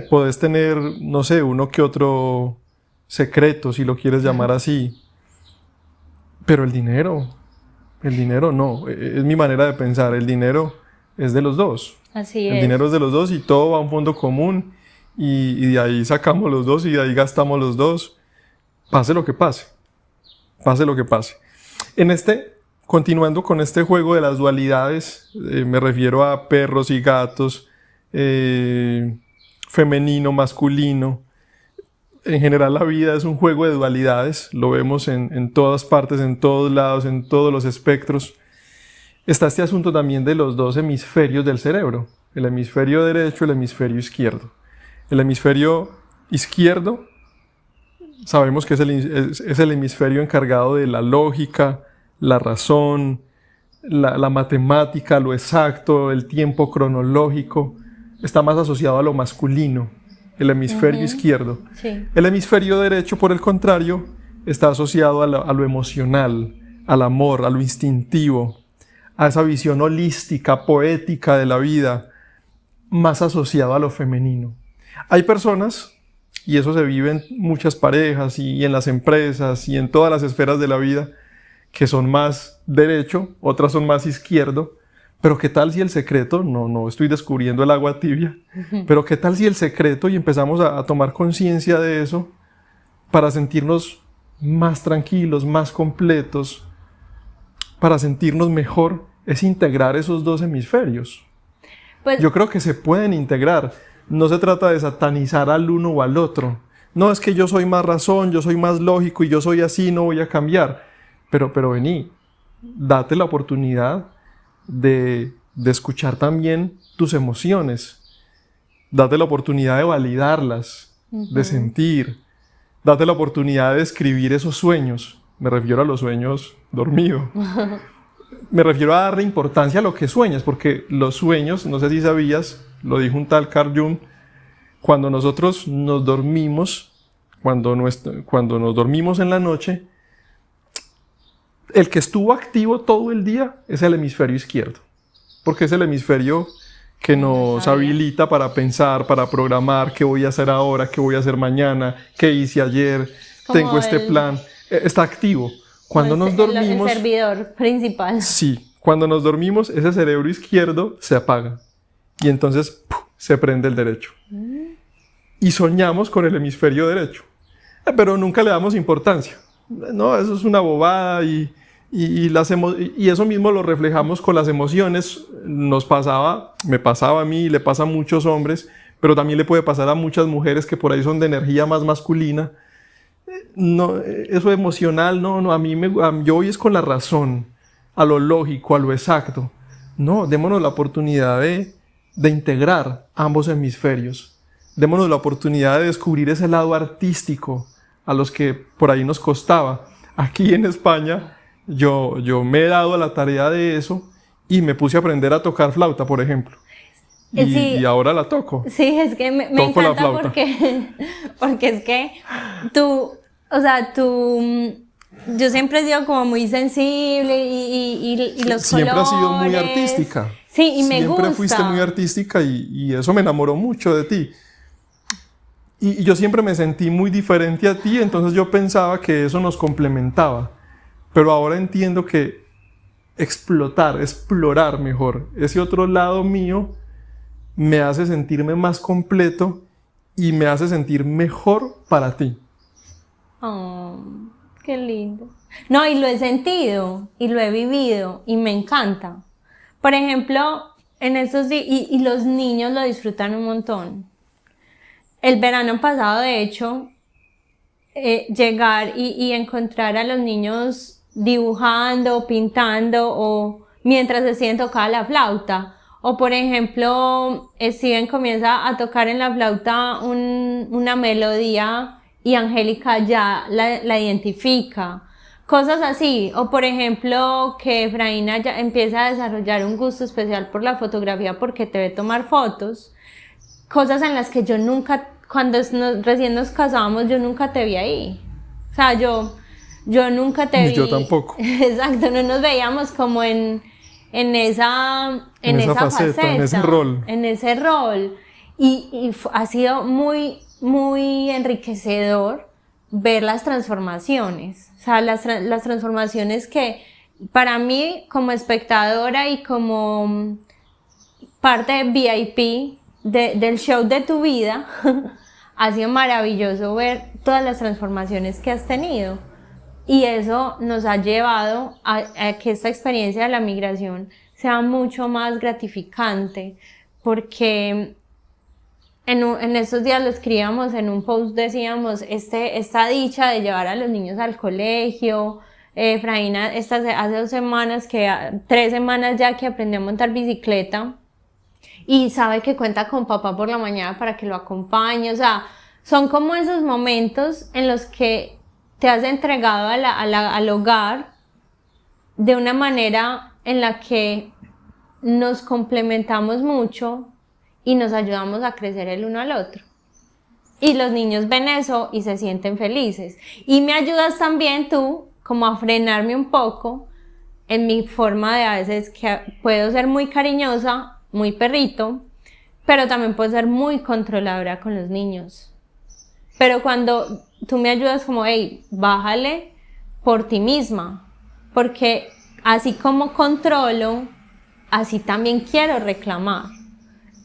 Podés tener, no sé, uno que otro secreto, si lo quieres llamar así. Pero el dinero no. Es mi manera de pensar. El dinero es de los dos. Así el es. dinero es de los dos y todo va a un fondo común y de ahí sacamos los dos y de ahí gastamos los dos. Pase lo que pase. Pase lo que pase. Continuando con este juego de las dualidades, me refiero a perros y gatos, femenino, masculino. En general la vida es un juego de dualidades, lo vemos en todas partes, en todos lados, en todos los espectros. Está este asunto también de los dos hemisferios del cerebro, el hemisferio derecho y el hemisferio izquierdo. El hemisferio izquierdo sabemos que es el hemisferio encargado de la lógica, la razón, la matemática, lo exacto, el tiempo cronológico. Está más asociado a lo masculino, el hemisferio izquierdo. Sí. El hemisferio derecho, por el contrario, está asociado a lo emocional, al amor, a lo instintivo, a esa visión holística, poética de la vida, más asociado a lo femenino. Hay personas, y eso se vive en muchas parejas y en las empresas y en todas las esferas de la vida, que son más derecho, otras son más izquierdo. Pero ¿qué tal si el secreto, no estoy descubriendo el agua tibia, pero qué tal si el secreto, y empezamos a tomar conciencia de eso para sentirnos más tranquilos, más completos, para sentirnos mejor, es integrar esos dos hemisferios? Pues, yo creo que se pueden integrar. No se trata de satanizar al uno o al otro. No, es que yo soy más razón, yo soy más lógico y yo soy así, no voy a cambiar. Pero vení, date la oportunidad de escuchar también tus emociones. Date la oportunidad de validarlas, de sentir. Date la oportunidad de escribir esos sueños. Me refiero a los sueños dormidos. Me refiero a darle importancia a lo que sueñas, porque los sueños, no sé si sabías, lo dijo un tal Carl Jung, cuando nosotros nos dormimos, cuando nos dormimos en la noche, el que estuvo activo todo el día es el hemisferio izquierdo, porque es el hemisferio que nos habilita para pensar, para programar qué voy a hacer ahora, qué voy a hacer mañana, qué hice ayer, tengo este plan, está activo. Cuando nos dormimos... El servidor principal. Sí, cuando nos dormimos, ese cerebro izquierdo se apaga y entonces ¡puf!, se prende el derecho. Y soñamos con el hemisferio derecho, pero nunca le damos importancia. No, eso es una bobada y eso mismo lo reflejamos con las emociones. Me pasaba a mí, le pasa a muchos hombres, pero también le puede pasar a muchas mujeres que por ahí son de energía más masculina. No, eso emocional, yo voy es con la razón, a lo lógico, a lo exacto. No, démonos la oportunidad de integrar ambos hemisferios. Démonos la oportunidad de descubrir ese lado artístico a los que por ahí nos costaba. Aquí en España yo me he dado a la tarea de eso y me puse a aprender a tocar flauta, por ejemplo. Y ahora la toco. Sí, es que me encanta porque es que tú, yo siempre he sido como muy sensible y los siempre colores. Siempre has sido muy artística. Sí, y me gusta. Siempre fuiste muy artística y eso me enamoró mucho de ti. Y yo siempre me sentí muy diferente a ti, entonces yo pensaba que eso nos complementaba. Pero ahora entiendo que explorar mejor ese otro lado mío me hace sentirme más completo y me hace sentir mejor para ti. Oh, qué lindo. No, y lo he sentido, y lo he vivido, y me encanta. Por ejemplo, en estos días, y los niños lo disfrutan un montón. el verano pasado, de hecho, llegar y encontrar a los niños dibujando, pintando o mientras Steven tocaba la flauta. O por ejemplo, Steven comienza a tocar en la flauta una melodía y Angélica ya la identifica. Cosas así. O por ejemplo, que Efraína ya empieza a desarrollar un gusto especial por la fotografía porque te ve tomar fotos. Cosas en las que yo nunca, cuando recién nos casábamos, yo nunca te vi ahí. O sea, yo nunca te vi. Ni yo tampoco. Exacto, no nos veíamos como en esa faceta, en ese rol. En ese rol. Y ha sido muy, muy enriquecedor ver las transformaciones. O sea, las transformaciones que para mí, como espectadora y como parte de VIP del show de tu vida, ha sido maravilloso ver todas las transformaciones que has tenido. Y eso nos ha llevado a que esta experiencia de la migración sea mucho más gratificante, porque en estos días lo escribíamos en un post, decíamos, esta dicha de llevar a los niños al colegio. Efraína, hace 3 semanas ya que aprendió a montar bicicleta y sabe que cuenta con papá por la mañana para que lo acompañe. O sea, son como esos momentos en los que te has entregado al hogar de una manera en la que nos complementamos mucho y nos ayudamos a crecer el uno al otro. Y los niños ven eso y se sienten felices. Y me ayudas también tú como a frenarme un poco en mi forma de a veces que puedo ser muy cariñosa, muy perrito, pero también puedo ser muy controladora con los niños. Pero cuando tú me ayudas como, hey, bájale por ti misma, porque así como controlo, así también quiero reclamar.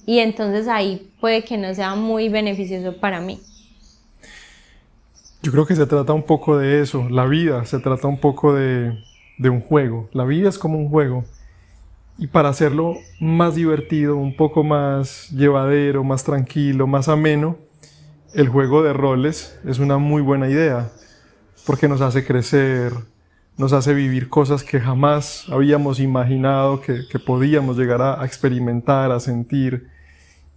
Y entonces ahí puede que no sea muy beneficioso para mí. Yo creo que se trata un poco de eso. La vida se trata un poco de un juego. La vida es como un juego. Y para hacerlo más divertido, un poco más llevadero, más tranquilo, más ameno, el juego de roles es una muy buena idea, porque nos hace crecer, nos hace vivir cosas que jamás habíamos imaginado que podíamos llegar a experimentar, a sentir.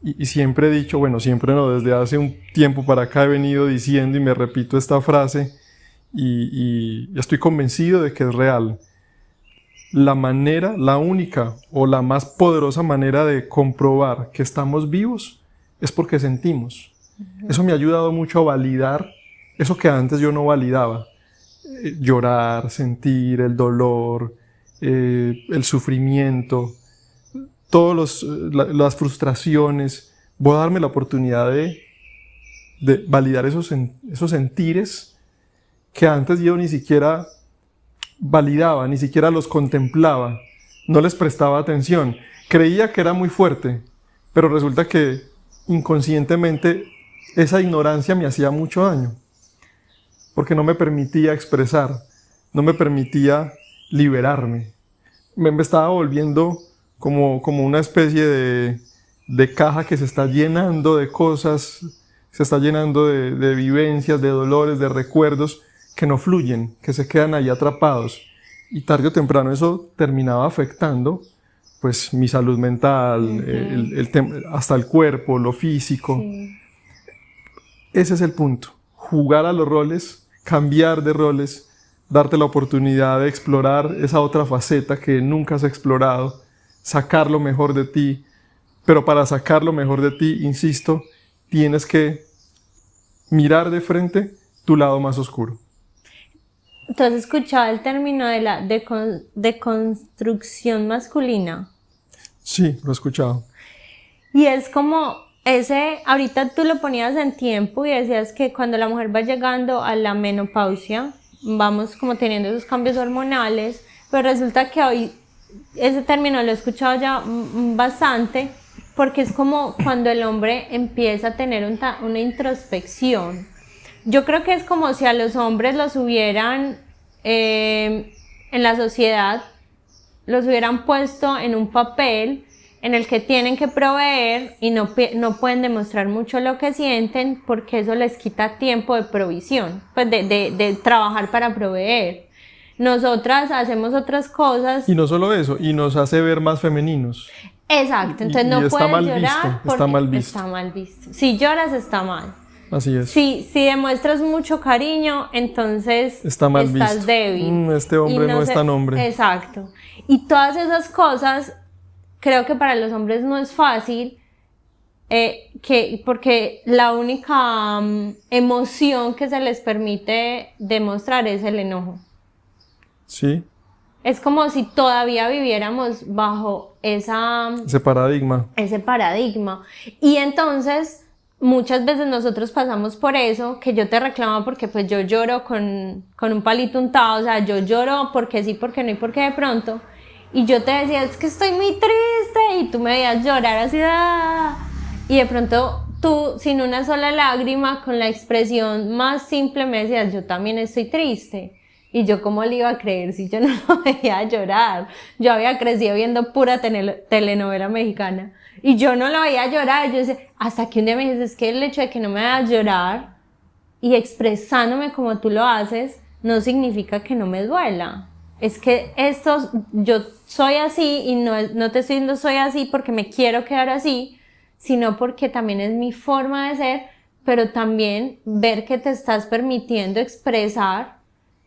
Y siempre he dicho, bueno, siempre no, desde hace un tiempo para acá he venido diciendo y me repito esta frase y estoy convencido de que es real. La única o la más poderosa manera de comprobar que estamos vivos es porque sentimos. Eso me ha ayudado mucho a validar eso que antes yo no validaba. Llorar, sentir el dolor, el sufrimiento, todas las frustraciones. Voy a darme la oportunidad de validar esos sentires que antes yo ni siquiera validaba, ni siquiera los contemplaba, no les prestaba atención. Creía que era muy fuerte, pero resulta que inconscientemente esa ignorancia me hacía mucho daño, porque no me permitía expresar, no me permitía liberarme. Me estaba volviendo como una especie de caja que se está llenando de cosas, se está llenando de vivencias, de dolores, de recuerdos que no fluyen, que se quedan ahí atrapados. Y tarde o temprano eso terminaba afectando pues mi salud mental, hasta el cuerpo, lo físico. Sí. Ese es el punto. Jugar a los roles, cambiar de roles, darte la oportunidad de explorar esa otra faceta que nunca has explorado, sacar lo mejor de ti. Pero para sacar lo mejor de ti, insisto, tienes que mirar de frente tu lado más oscuro. ¿Tú has escuchado el término de la deconstrucción masculina? Sí, lo he escuchado. Y es como ahorita tú lo ponías en tiempo y decías que cuando la mujer va llegando a la menopausia, vamos como teniendo esos cambios hormonales, pero resulta que hoy ese término lo he escuchado ya bastante, porque es como cuando el hombre empieza a tener una introspección. Yo creo que es como si a los hombres los hubieran, en la sociedad, los hubieran puesto en un papel en el que tienen que proveer y no pueden demostrar mucho lo que sienten porque eso les quita tiempo de provisión, pues de trabajar para proveer. Nosotras hacemos otras cosas. Y no solo eso, y nos hace ver más femeninos. Exacto, entonces Y no está puedes mal llorar visto, porque está mal visto. está mal visto. Si lloras está mal. Así es. Si demuestras mucho cariño, entonces Está mal estás visto. débil. Este hombre no es tan hombre. Exacto. Y todas esas cosas, creo que para los hombres no es fácil, porque la única emoción que se les permite demostrar es el enojo. Sí. Es como si todavía viviéramos bajo Ese paradigma. Y entonces, muchas veces nosotros pasamos por eso, que yo te reclamo porque pues yo lloro con un palito untado, o sea, yo lloro porque sí, porque no y porque de pronto. Y yo te decía, es que estoy muy triste, y tú me veías llorar así, y de pronto tú, sin una sola lágrima, con la expresión más simple, me decías, yo también estoy triste. Y yo, ¿cómo le iba a creer si yo no lo veía llorar? Yo había crecido viendo pura telenovela mexicana y yo no lo veía llorar. Yo decía, hasta que un día me dices, es que el hecho de que no me hagas llorar y expresándome como tú lo haces, no significa que no me duela. Es que yo soy así, y no te estoy diciendo soy así porque me quiero quedar así, sino porque también es mi forma de ser, pero también ver que te estás permitiendo expresar.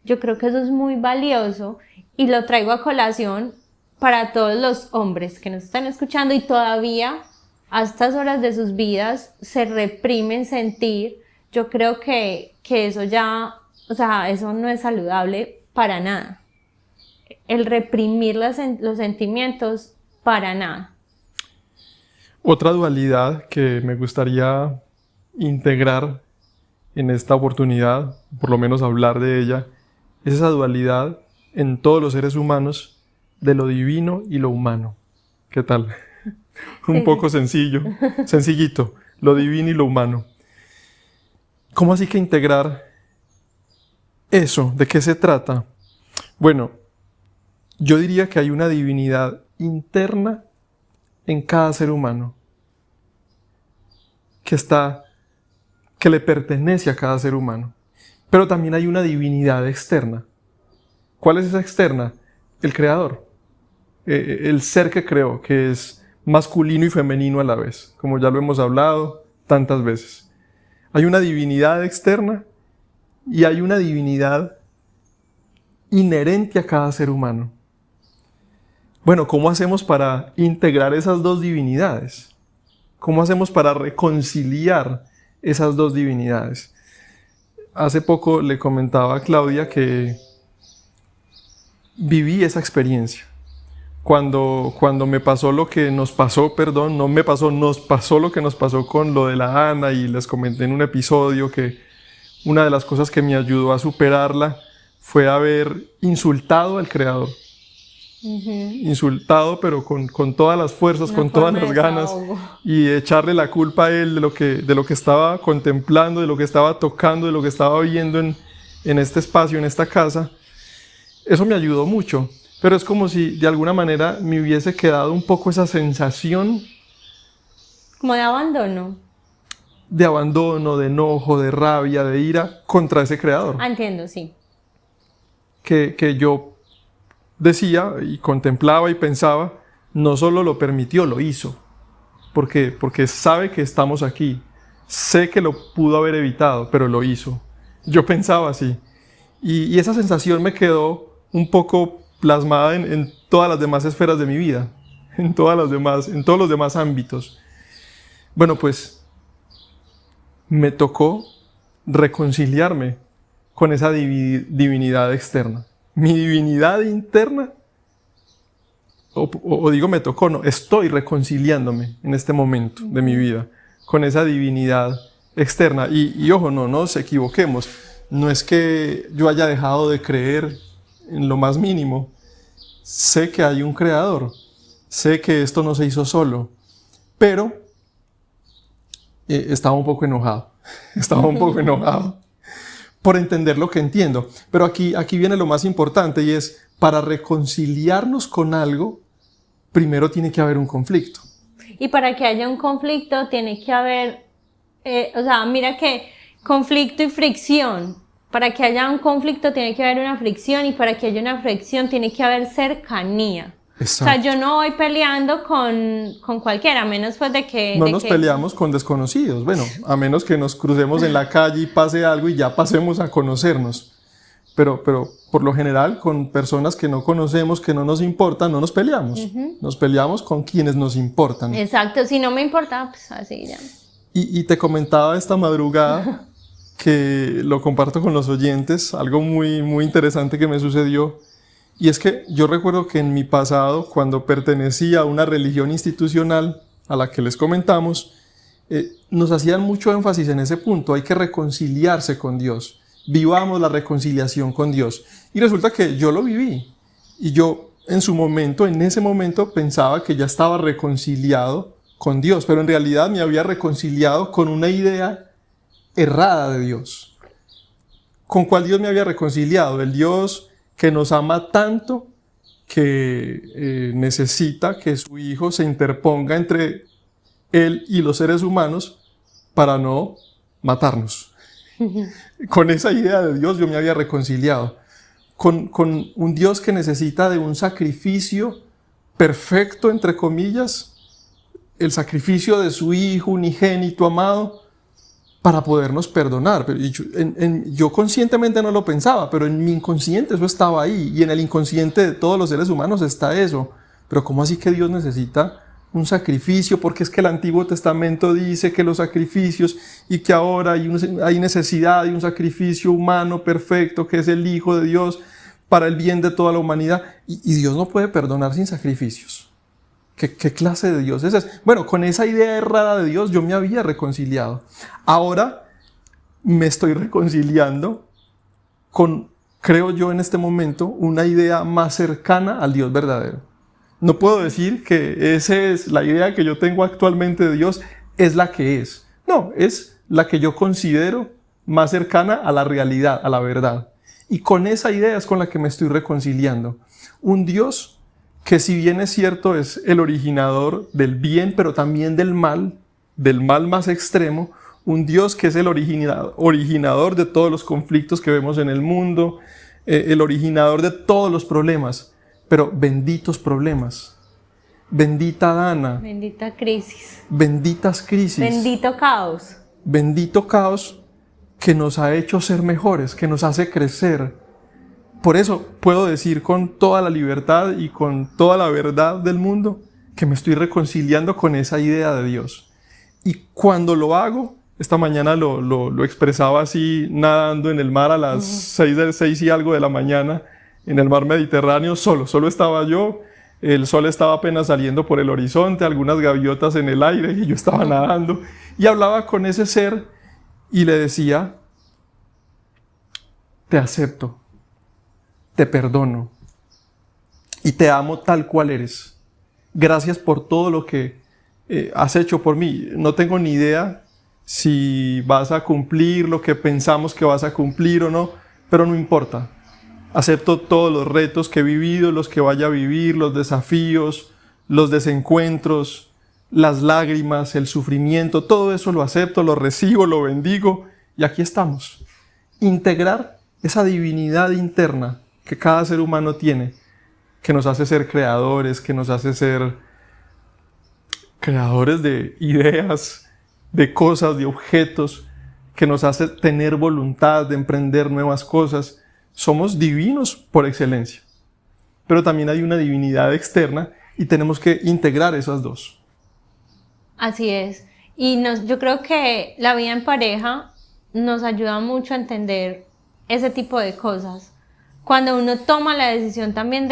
Yo creo que eso es muy valioso y lo traigo a colación para todos los hombres que nos están escuchando y todavía a estas horas de sus vidas se reprimen sentir. Yo creo que eso ya, o sea, eso no es saludable para nada. El reprimir los sentimientos, para nada. Otra dualidad que me gustaría integrar en esta oportunidad, por lo menos hablar de ella, es esa dualidad en todos los seres humanos de lo divino y lo humano. ¿Qué tal? Un poco sencillito, lo divino y lo humano. ¿Cómo así que integrar eso? ¿De qué se trata? Bueno, yo diría que hay una divinidad interna en cada ser humano que le pertenece a cada ser humano. Pero también hay una divinidad externa. ¿Cuál es esa externa? El creador. El ser que creó, que es masculino y femenino a la vez, como ya lo hemos hablado tantas veces. Hay una divinidad externa y hay una divinidad inherente a cada ser humano. Bueno, ¿cómo hacemos para integrar esas dos divinidades? ¿Cómo hacemos para reconciliar esas dos divinidades? Hace poco le comentaba a Claudia que viví esa experiencia. Cuando me pasó lo que nos pasó, nos pasó lo que nos pasó con lo de la Ana, y les comenté en un episodio que una de las cosas que me ayudó a superarla fue haber insultado al Creador. Insultado, pero con todas las fuerzas, con todas las ganas, y echarle la culpa a él de lo que estaba contemplando, de lo que estaba tocando, de lo que estaba viendo en este espacio, en esta casa. Eso me ayudó mucho, pero es como si de alguna manera me hubiese quedado un poco esa sensación como de abandono, de enojo, de rabia, de ira contra ese creador. Entiendo, sí. Que yo decía y contemplaba y pensaba, no solo lo permitió, lo hizo. Porque sabe que estamos aquí. Sé que lo pudo haber evitado, pero lo hizo. Yo pensaba así. Y esa sensación me quedó un poco plasmada en todas las demás esferas de mi vida, en todos los demás ámbitos. Bueno, pues me tocó reconciliarme con esa divinidad externa. Mi divinidad interna, o digo me tocó, no, estoy reconciliándome en este momento de mi vida con esa divinidad externa. Y ojo, no nos equivoquemos, no es que yo haya dejado de creer en lo más mínimo. Sé que hay un creador, sé que esto no se hizo solo, pero estaba un poco enojado, por entender lo que entiendo. Pero aquí viene lo más importante, y es, para reconciliarnos con algo, primero tiene que haber un conflicto. Y para que haya un conflicto tiene que haber, mira que conflicto y fricción. Para que haya un conflicto tiene que haber una fricción, y para que haya una fricción tiene que haber cercanía. Exacto. O sea, yo no voy peleando con cualquiera, a menos pues de que... No nos peleamos con desconocidos, bueno, a menos que nos crucemos en la calle y pase algo y ya pasemos a conocernos. Pero por lo general, con personas que no conocemos, que no nos importan, no nos peleamos. Nos peleamos con quienes nos importan. Exacto, si no me importa, pues así ya. Y te comentaba esta madrugada, que lo comparto con los oyentes, algo muy, muy interesante que me sucedió. Y es que yo recuerdo que en mi pasado, cuando pertenecía a una religión institucional a la que les comentamos, nos hacían mucho énfasis en ese punto: hay que reconciliarse con Dios, vivamos la reconciliación con Dios. Y resulta que yo lo viví, y yo en ese momento pensaba que ya estaba reconciliado con Dios, pero en realidad me había reconciliado con una idea errada de Dios. ¿Con cuál Dios me había reconciliado? El Dios que nos ama tanto que necesita que su Hijo se interponga entre Él y los seres humanos para no matarnos. Con esa idea de Dios yo me había reconciliado. Con un Dios que necesita de un sacrificio perfecto, entre comillas, el sacrificio de su Hijo unigénito amado, para podernos perdonar. Pero yo conscientemente no lo pensaba, pero en mi inconsciente eso estaba ahí, y en el inconsciente de todos los seres humanos está eso. Pero ¿cómo así que Dios necesita un sacrificio? Porque es que el Antiguo Testamento dice que los sacrificios, y que ahora hay necesidad de un sacrificio humano perfecto, que es el Hijo de Dios, para el bien de toda la humanidad, y Dios no puede perdonar sin sacrificios. ¿Qué clase de Dios es ese? Bueno, con esa idea errada de Dios yo me había reconciliado. Ahora me estoy reconciliando con, creo yo en este momento, una idea más cercana al Dios verdadero. No puedo decir que esa es la idea que yo tengo actualmente de Dios, es la que es. No, es la que yo considero más cercana a la realidad, a la verdad. Y con esa idea es con la que me estoy reconciliando. Un Dios que, si bien es cierto, es el originador del bien, pero también del mal más extremo. Un Dios que es el originador de todos los conflictos que vemos en el mundo, el originador de todos los problemas, pero benditos problemas. Bendita Dana. Bendita crisis. Benditas crisis. Bendito caos. Bendito caos que nos ha hecho ser mejores, que nos hace crecer. Por eso puedo decir con toda la libertad y con toda la verdad del mundo que me estoy reconciliando con esa idea de Dios. Y cuando lo hago, esta mañana lo expresaba así, nadando en el mar a las 6 y algo de la mañana, en el mar Mediterráneo, solo estaba yo, el sol estaba apenas saliendo por el horizonte, algunas gaviotas en el aire, y yo estaba nadando, y hablaba con ese ser y le decía: te acepto, te perdono y te amo tal cual eres. Gracias por todo lo que has hecho por mí. No tengo ni idea si vas a cumplir lo que pensamos que vas a cumplir o no, pero no importa. Acepto todos los retos que he vivido, los que vaya a vivir, los desafíos, los desencuentros, las lágrimas, el sufrimiento, todo eso lo acepto, lo recibo, lo bendigo, y aquí estamos. Integrar esa divinidad interna que cada ser humano tiene, que nos hace ser creadores, que nos hace ser creadores de ideas, de cosas, de objetos, que nos hace tener voluntad de emprender nuevas cosas. Somos divinos por excelencia, pero también hay una divinidad externa y tenemos que integrar esas dos. Así es. Y yo creo que la vida en pareja nos ayuda mucho a entender ese tipo de cosas. Cuando uno toma la decisión también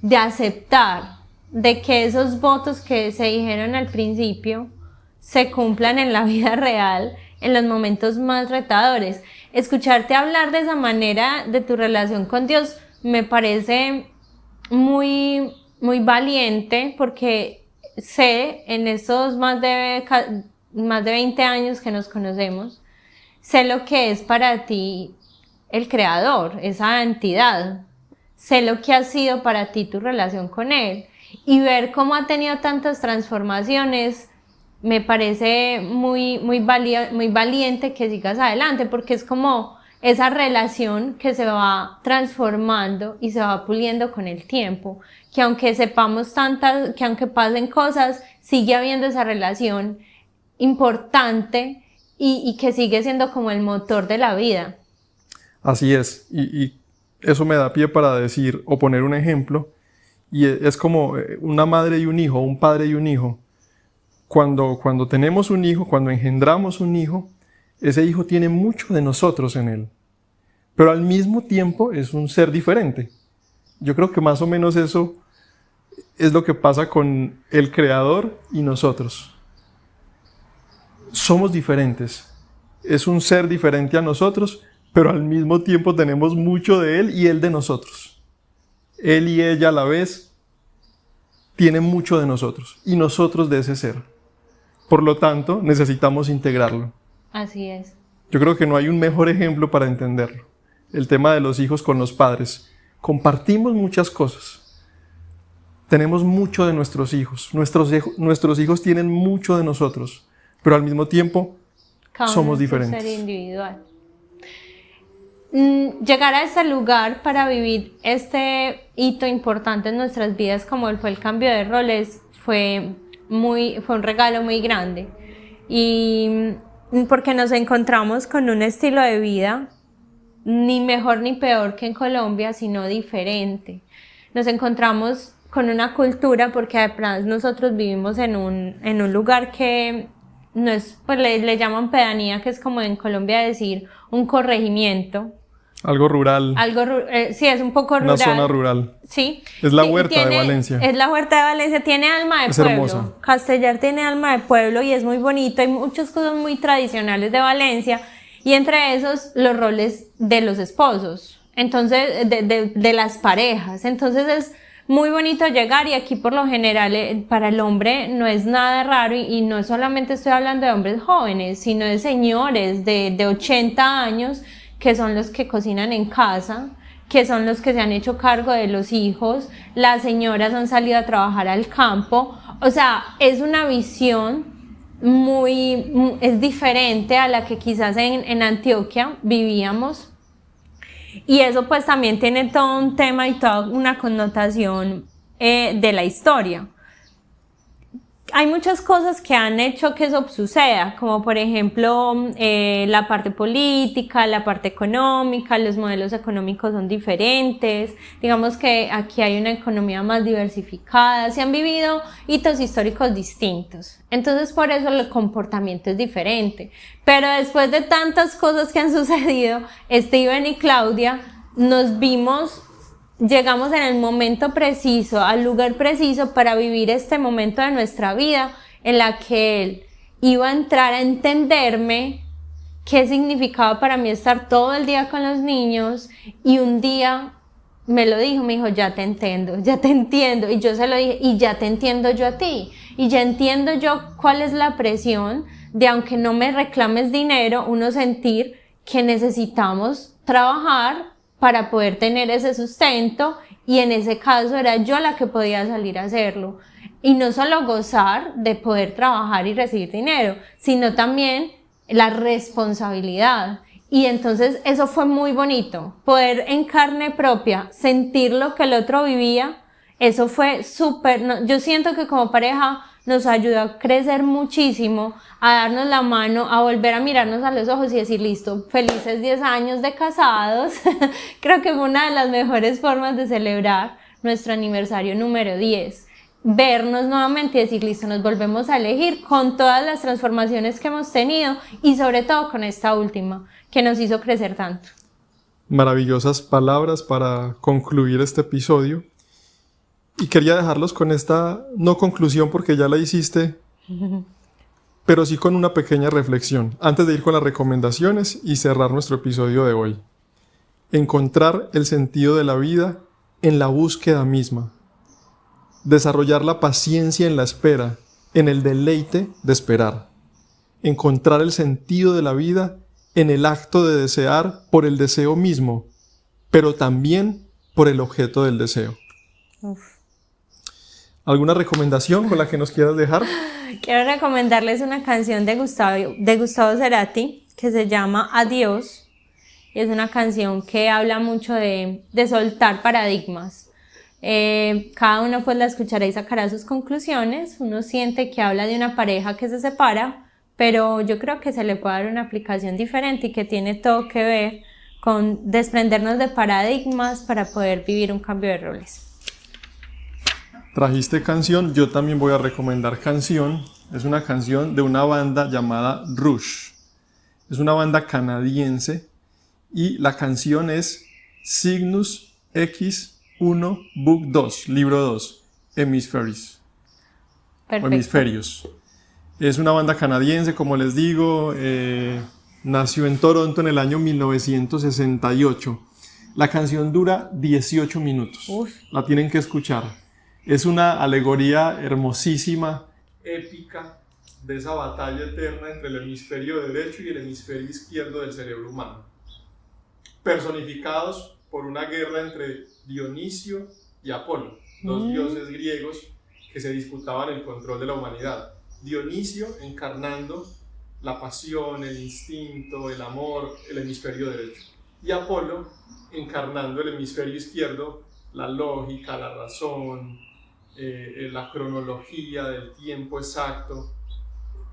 de aceptar, de que esos votos que se dijeron al principio se cumplan en la vida real, en los momentos más retadores. Escucharte hablar de esa manera de tu relación con Dios me parece muy, muy valiente, porque sé, en esos más de 20 años que nos conocemos, sé lo que es para ti el Creador, esa entidad. Sé lo que ha sido para ti tu relación con Él. y ver cómo ha tenido tantas transformaciones, me parece muy valiente que sigas adelante, porque es como esa relación que se va transformando y se va puliendo con el tiempo, que aunque sepamos tantas, que aunque pasen cosas, sigue habiendo esa relación importante y que sigue siendo como el motor de la vida. Así es, y eso me da pie para decir o poner un ejemplo, y es como una madre y un hijo, un padre y un hijo. Cuando tenemos un hijo, cuando engendramos un hijo, ese hijo tiene mucho de nosotros en él, pero al mismo tiempo es un ser diferente. Yo creo que más o menos eso es lo que pasa con el Creador y nosotros. Somos diferentes, es un ser diferente a nosotros, pero al mismo tiempo tenemos mucho de él y él de nosotros. Él y ella a la vez tienen mucho de nosotros y nosotros de ese ser. Por lo tanto, necesitamos integrarlo. Así es. Yo creo que no hay un mejor ejemplo para entenderlo. El tema de los hijos con los padres. Compartimos muchas cosas. Tenemos mucho de nuestros hijos. Nuestros hijos tienen mucho de nosotros, pero al mismo tiempo somos diferentes. Ser individual. Llegar a ese lugar para vivir este hito importante en nuestras vidas, como fue el cambio de roles, fue un regalo muy grande, y porque nos encontramos con un estilo de vida ni mejor ni peor que en Colombia, sino diferente. Nos encontramos con una cultura, porque además nosotros vivimos en un lugar que no es, pues le llaman pedanía, que es como en Colombia decir un corregimiento. Algo rural. Sí, es un poco rural. Una zona rural. Sí. Es la huerta de Valencia. Es la huerta de Valencia, tiene alma de pueblo. Hermosa. Castellar tiene alma de pueblo y es muy bonito. Hay muchas cosas muy tradicionales de Valencia, y entre esos los roles de los esposos, entonces de las parejas. Entonces es muy bonito llegar, y aquí por lo general para el hombre no es nada raro, y no solamente estoy hablando de hombres jóvenes, sino de señores de 80 años, que son los que cocinan en casa, que son los que se han hecho cargo de los hijos. Las señoras han salido a trabajar al campo. O sea, es una visión es diferente a la que quizás en Antioquia vivíamos, y eso pues también tiene todo un tema y toda una connotación de la historia. Hay muchas cosas que han hecho que eso suceda, como por ejemplo la parte política, la parte económica. Los modelos económicos son diferentes, digamos que aquí hay una economía más diversificada, se han vivido hitos históricos distintos, entonces por eso el comportamiento es diferente. Pero después de tantas cosas que han sucedido, Steven y Claudia llegamos en el momento preciso, al lugar preciso para vivir este momento de nuestra vida, en la que él iba a entrar a entenderme qué significaba para mí estar todo el día con los niños, y un día me dijo, ya te entiendo, y yo se lo dije, y ya te entiendo yo a ti, y ya entiendo yo cuál es la presión de, aunque no me reclames dinero, uno sentir que necesitamos trabajar para poder tener ese sustento, y en ese caso era yo la que podía salir a hacerlo, y no solo gozar de poder trabajar y recibir dinero, sino también la responsabilidad. Y entonces eso fue muy bonito, poder en carne propia sentir lo que el otro vivía. Eso fue súper, yo siento que como pareja nos ayudó a crecer muchísimo, a darnos la mano, a volver a mirarnos a los ojos y decir, listo, felices 10 años de casados. Creo que fue una de las mejores formas de celebrar nuestro aniversario número 10. Vernos nuevamente y decir, listo, nos volvemos a elegir con todas las transformaciones que hemos tenido, y sobre todo con esta última, que nos hizo crecer tanto. Maravillosas palabras para concluir este episodio. Y quería dejarlos con esta, no conclusión porque ya la hiciste, pero sí con una pequeña reflexión, antes de ir con las recomendaciones y cerrar nuestro episodio de hoy. Encontrar el sentido de la vida en la búsqueda misma. Desarrollar la paciencia en la espera, en el deleite de esperar. Encontrar el sentido de la vida en el acto de desear por el deseo mismo, pero también por el objeto del deseo. ¿Alguna recomendación con la que nos quieras dejar? Quiero recomendarles una canción de Gustavo Cerati que se llama Adiós. Y es una canción que habla mucho de soltar paradigmas. Cada uno pues la escuchará y sacará sus conclusiones. Uno siente que habla de una pareja que se separa, pero yo creo que se le puede dar una aplicación diferente y que tiene todo que ver con desprendernos de paradigmas para poder vivir un cambio de roles. Trajiste canción, yo también voy a recomendar canción. Es una canción de una banda llamada Rush. Es una banda canadiense y la canción es Cygnus X1 Book 2, libro 2, Hemispheres. Perfecto. O Hemisferios. Es una banda canadiense, como les digo, nació en Toronto en el año 1968. La canción dura 18 minutos. Uf. La tienen que escuchar. Es una alegoría hermosísima, épica, de esa batalla eterna entre el hemisferio derecho y el hemisferio izquierdo del cerebro humano, personificados por una guerra entre Dionisio y Apolo, dos dioses griegos que se disputaban el control de la humanidad. Dionisio encarnando la pasión, el instinto, el amor, el hemisferio derecho, y Apolo encarnando el hemisferio izquierdo, la lógica, la razón, la cronología del tiempo exacto.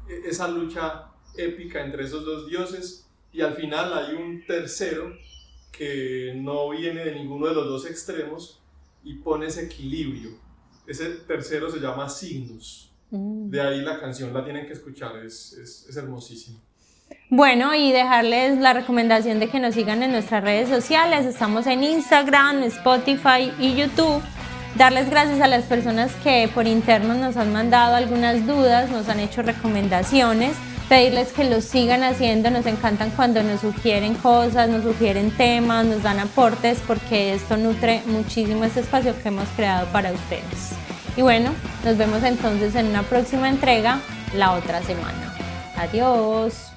Esa lucha épica entre esos dos dioses, y al final hay un tercero que no viene de ninguno de los dos extremos y pone ese equilibrio. Ese tercero se llama Cygnus. De ahí la canción, la tienen que escuchar, es hermosísima. Bueno, y dejarles la recomendación de que nos sigan en nuestras redes sociales. Estamos en Instagram, Spotify y YouTube. Darles gracias a las personas que por interno nos han mandado algunas dudas, nos han hecho recomendaciones. Pedirles que lo sigan haciendo, nos encantan cuando nos sugieren cosas, nos sugieren temas, nos dan aportes, porque esto nutre muchísimo este espacio que hemos creado para ustedes. Y bueno, nos vemos entonces en una próxima entrega la otra semana. Adiós.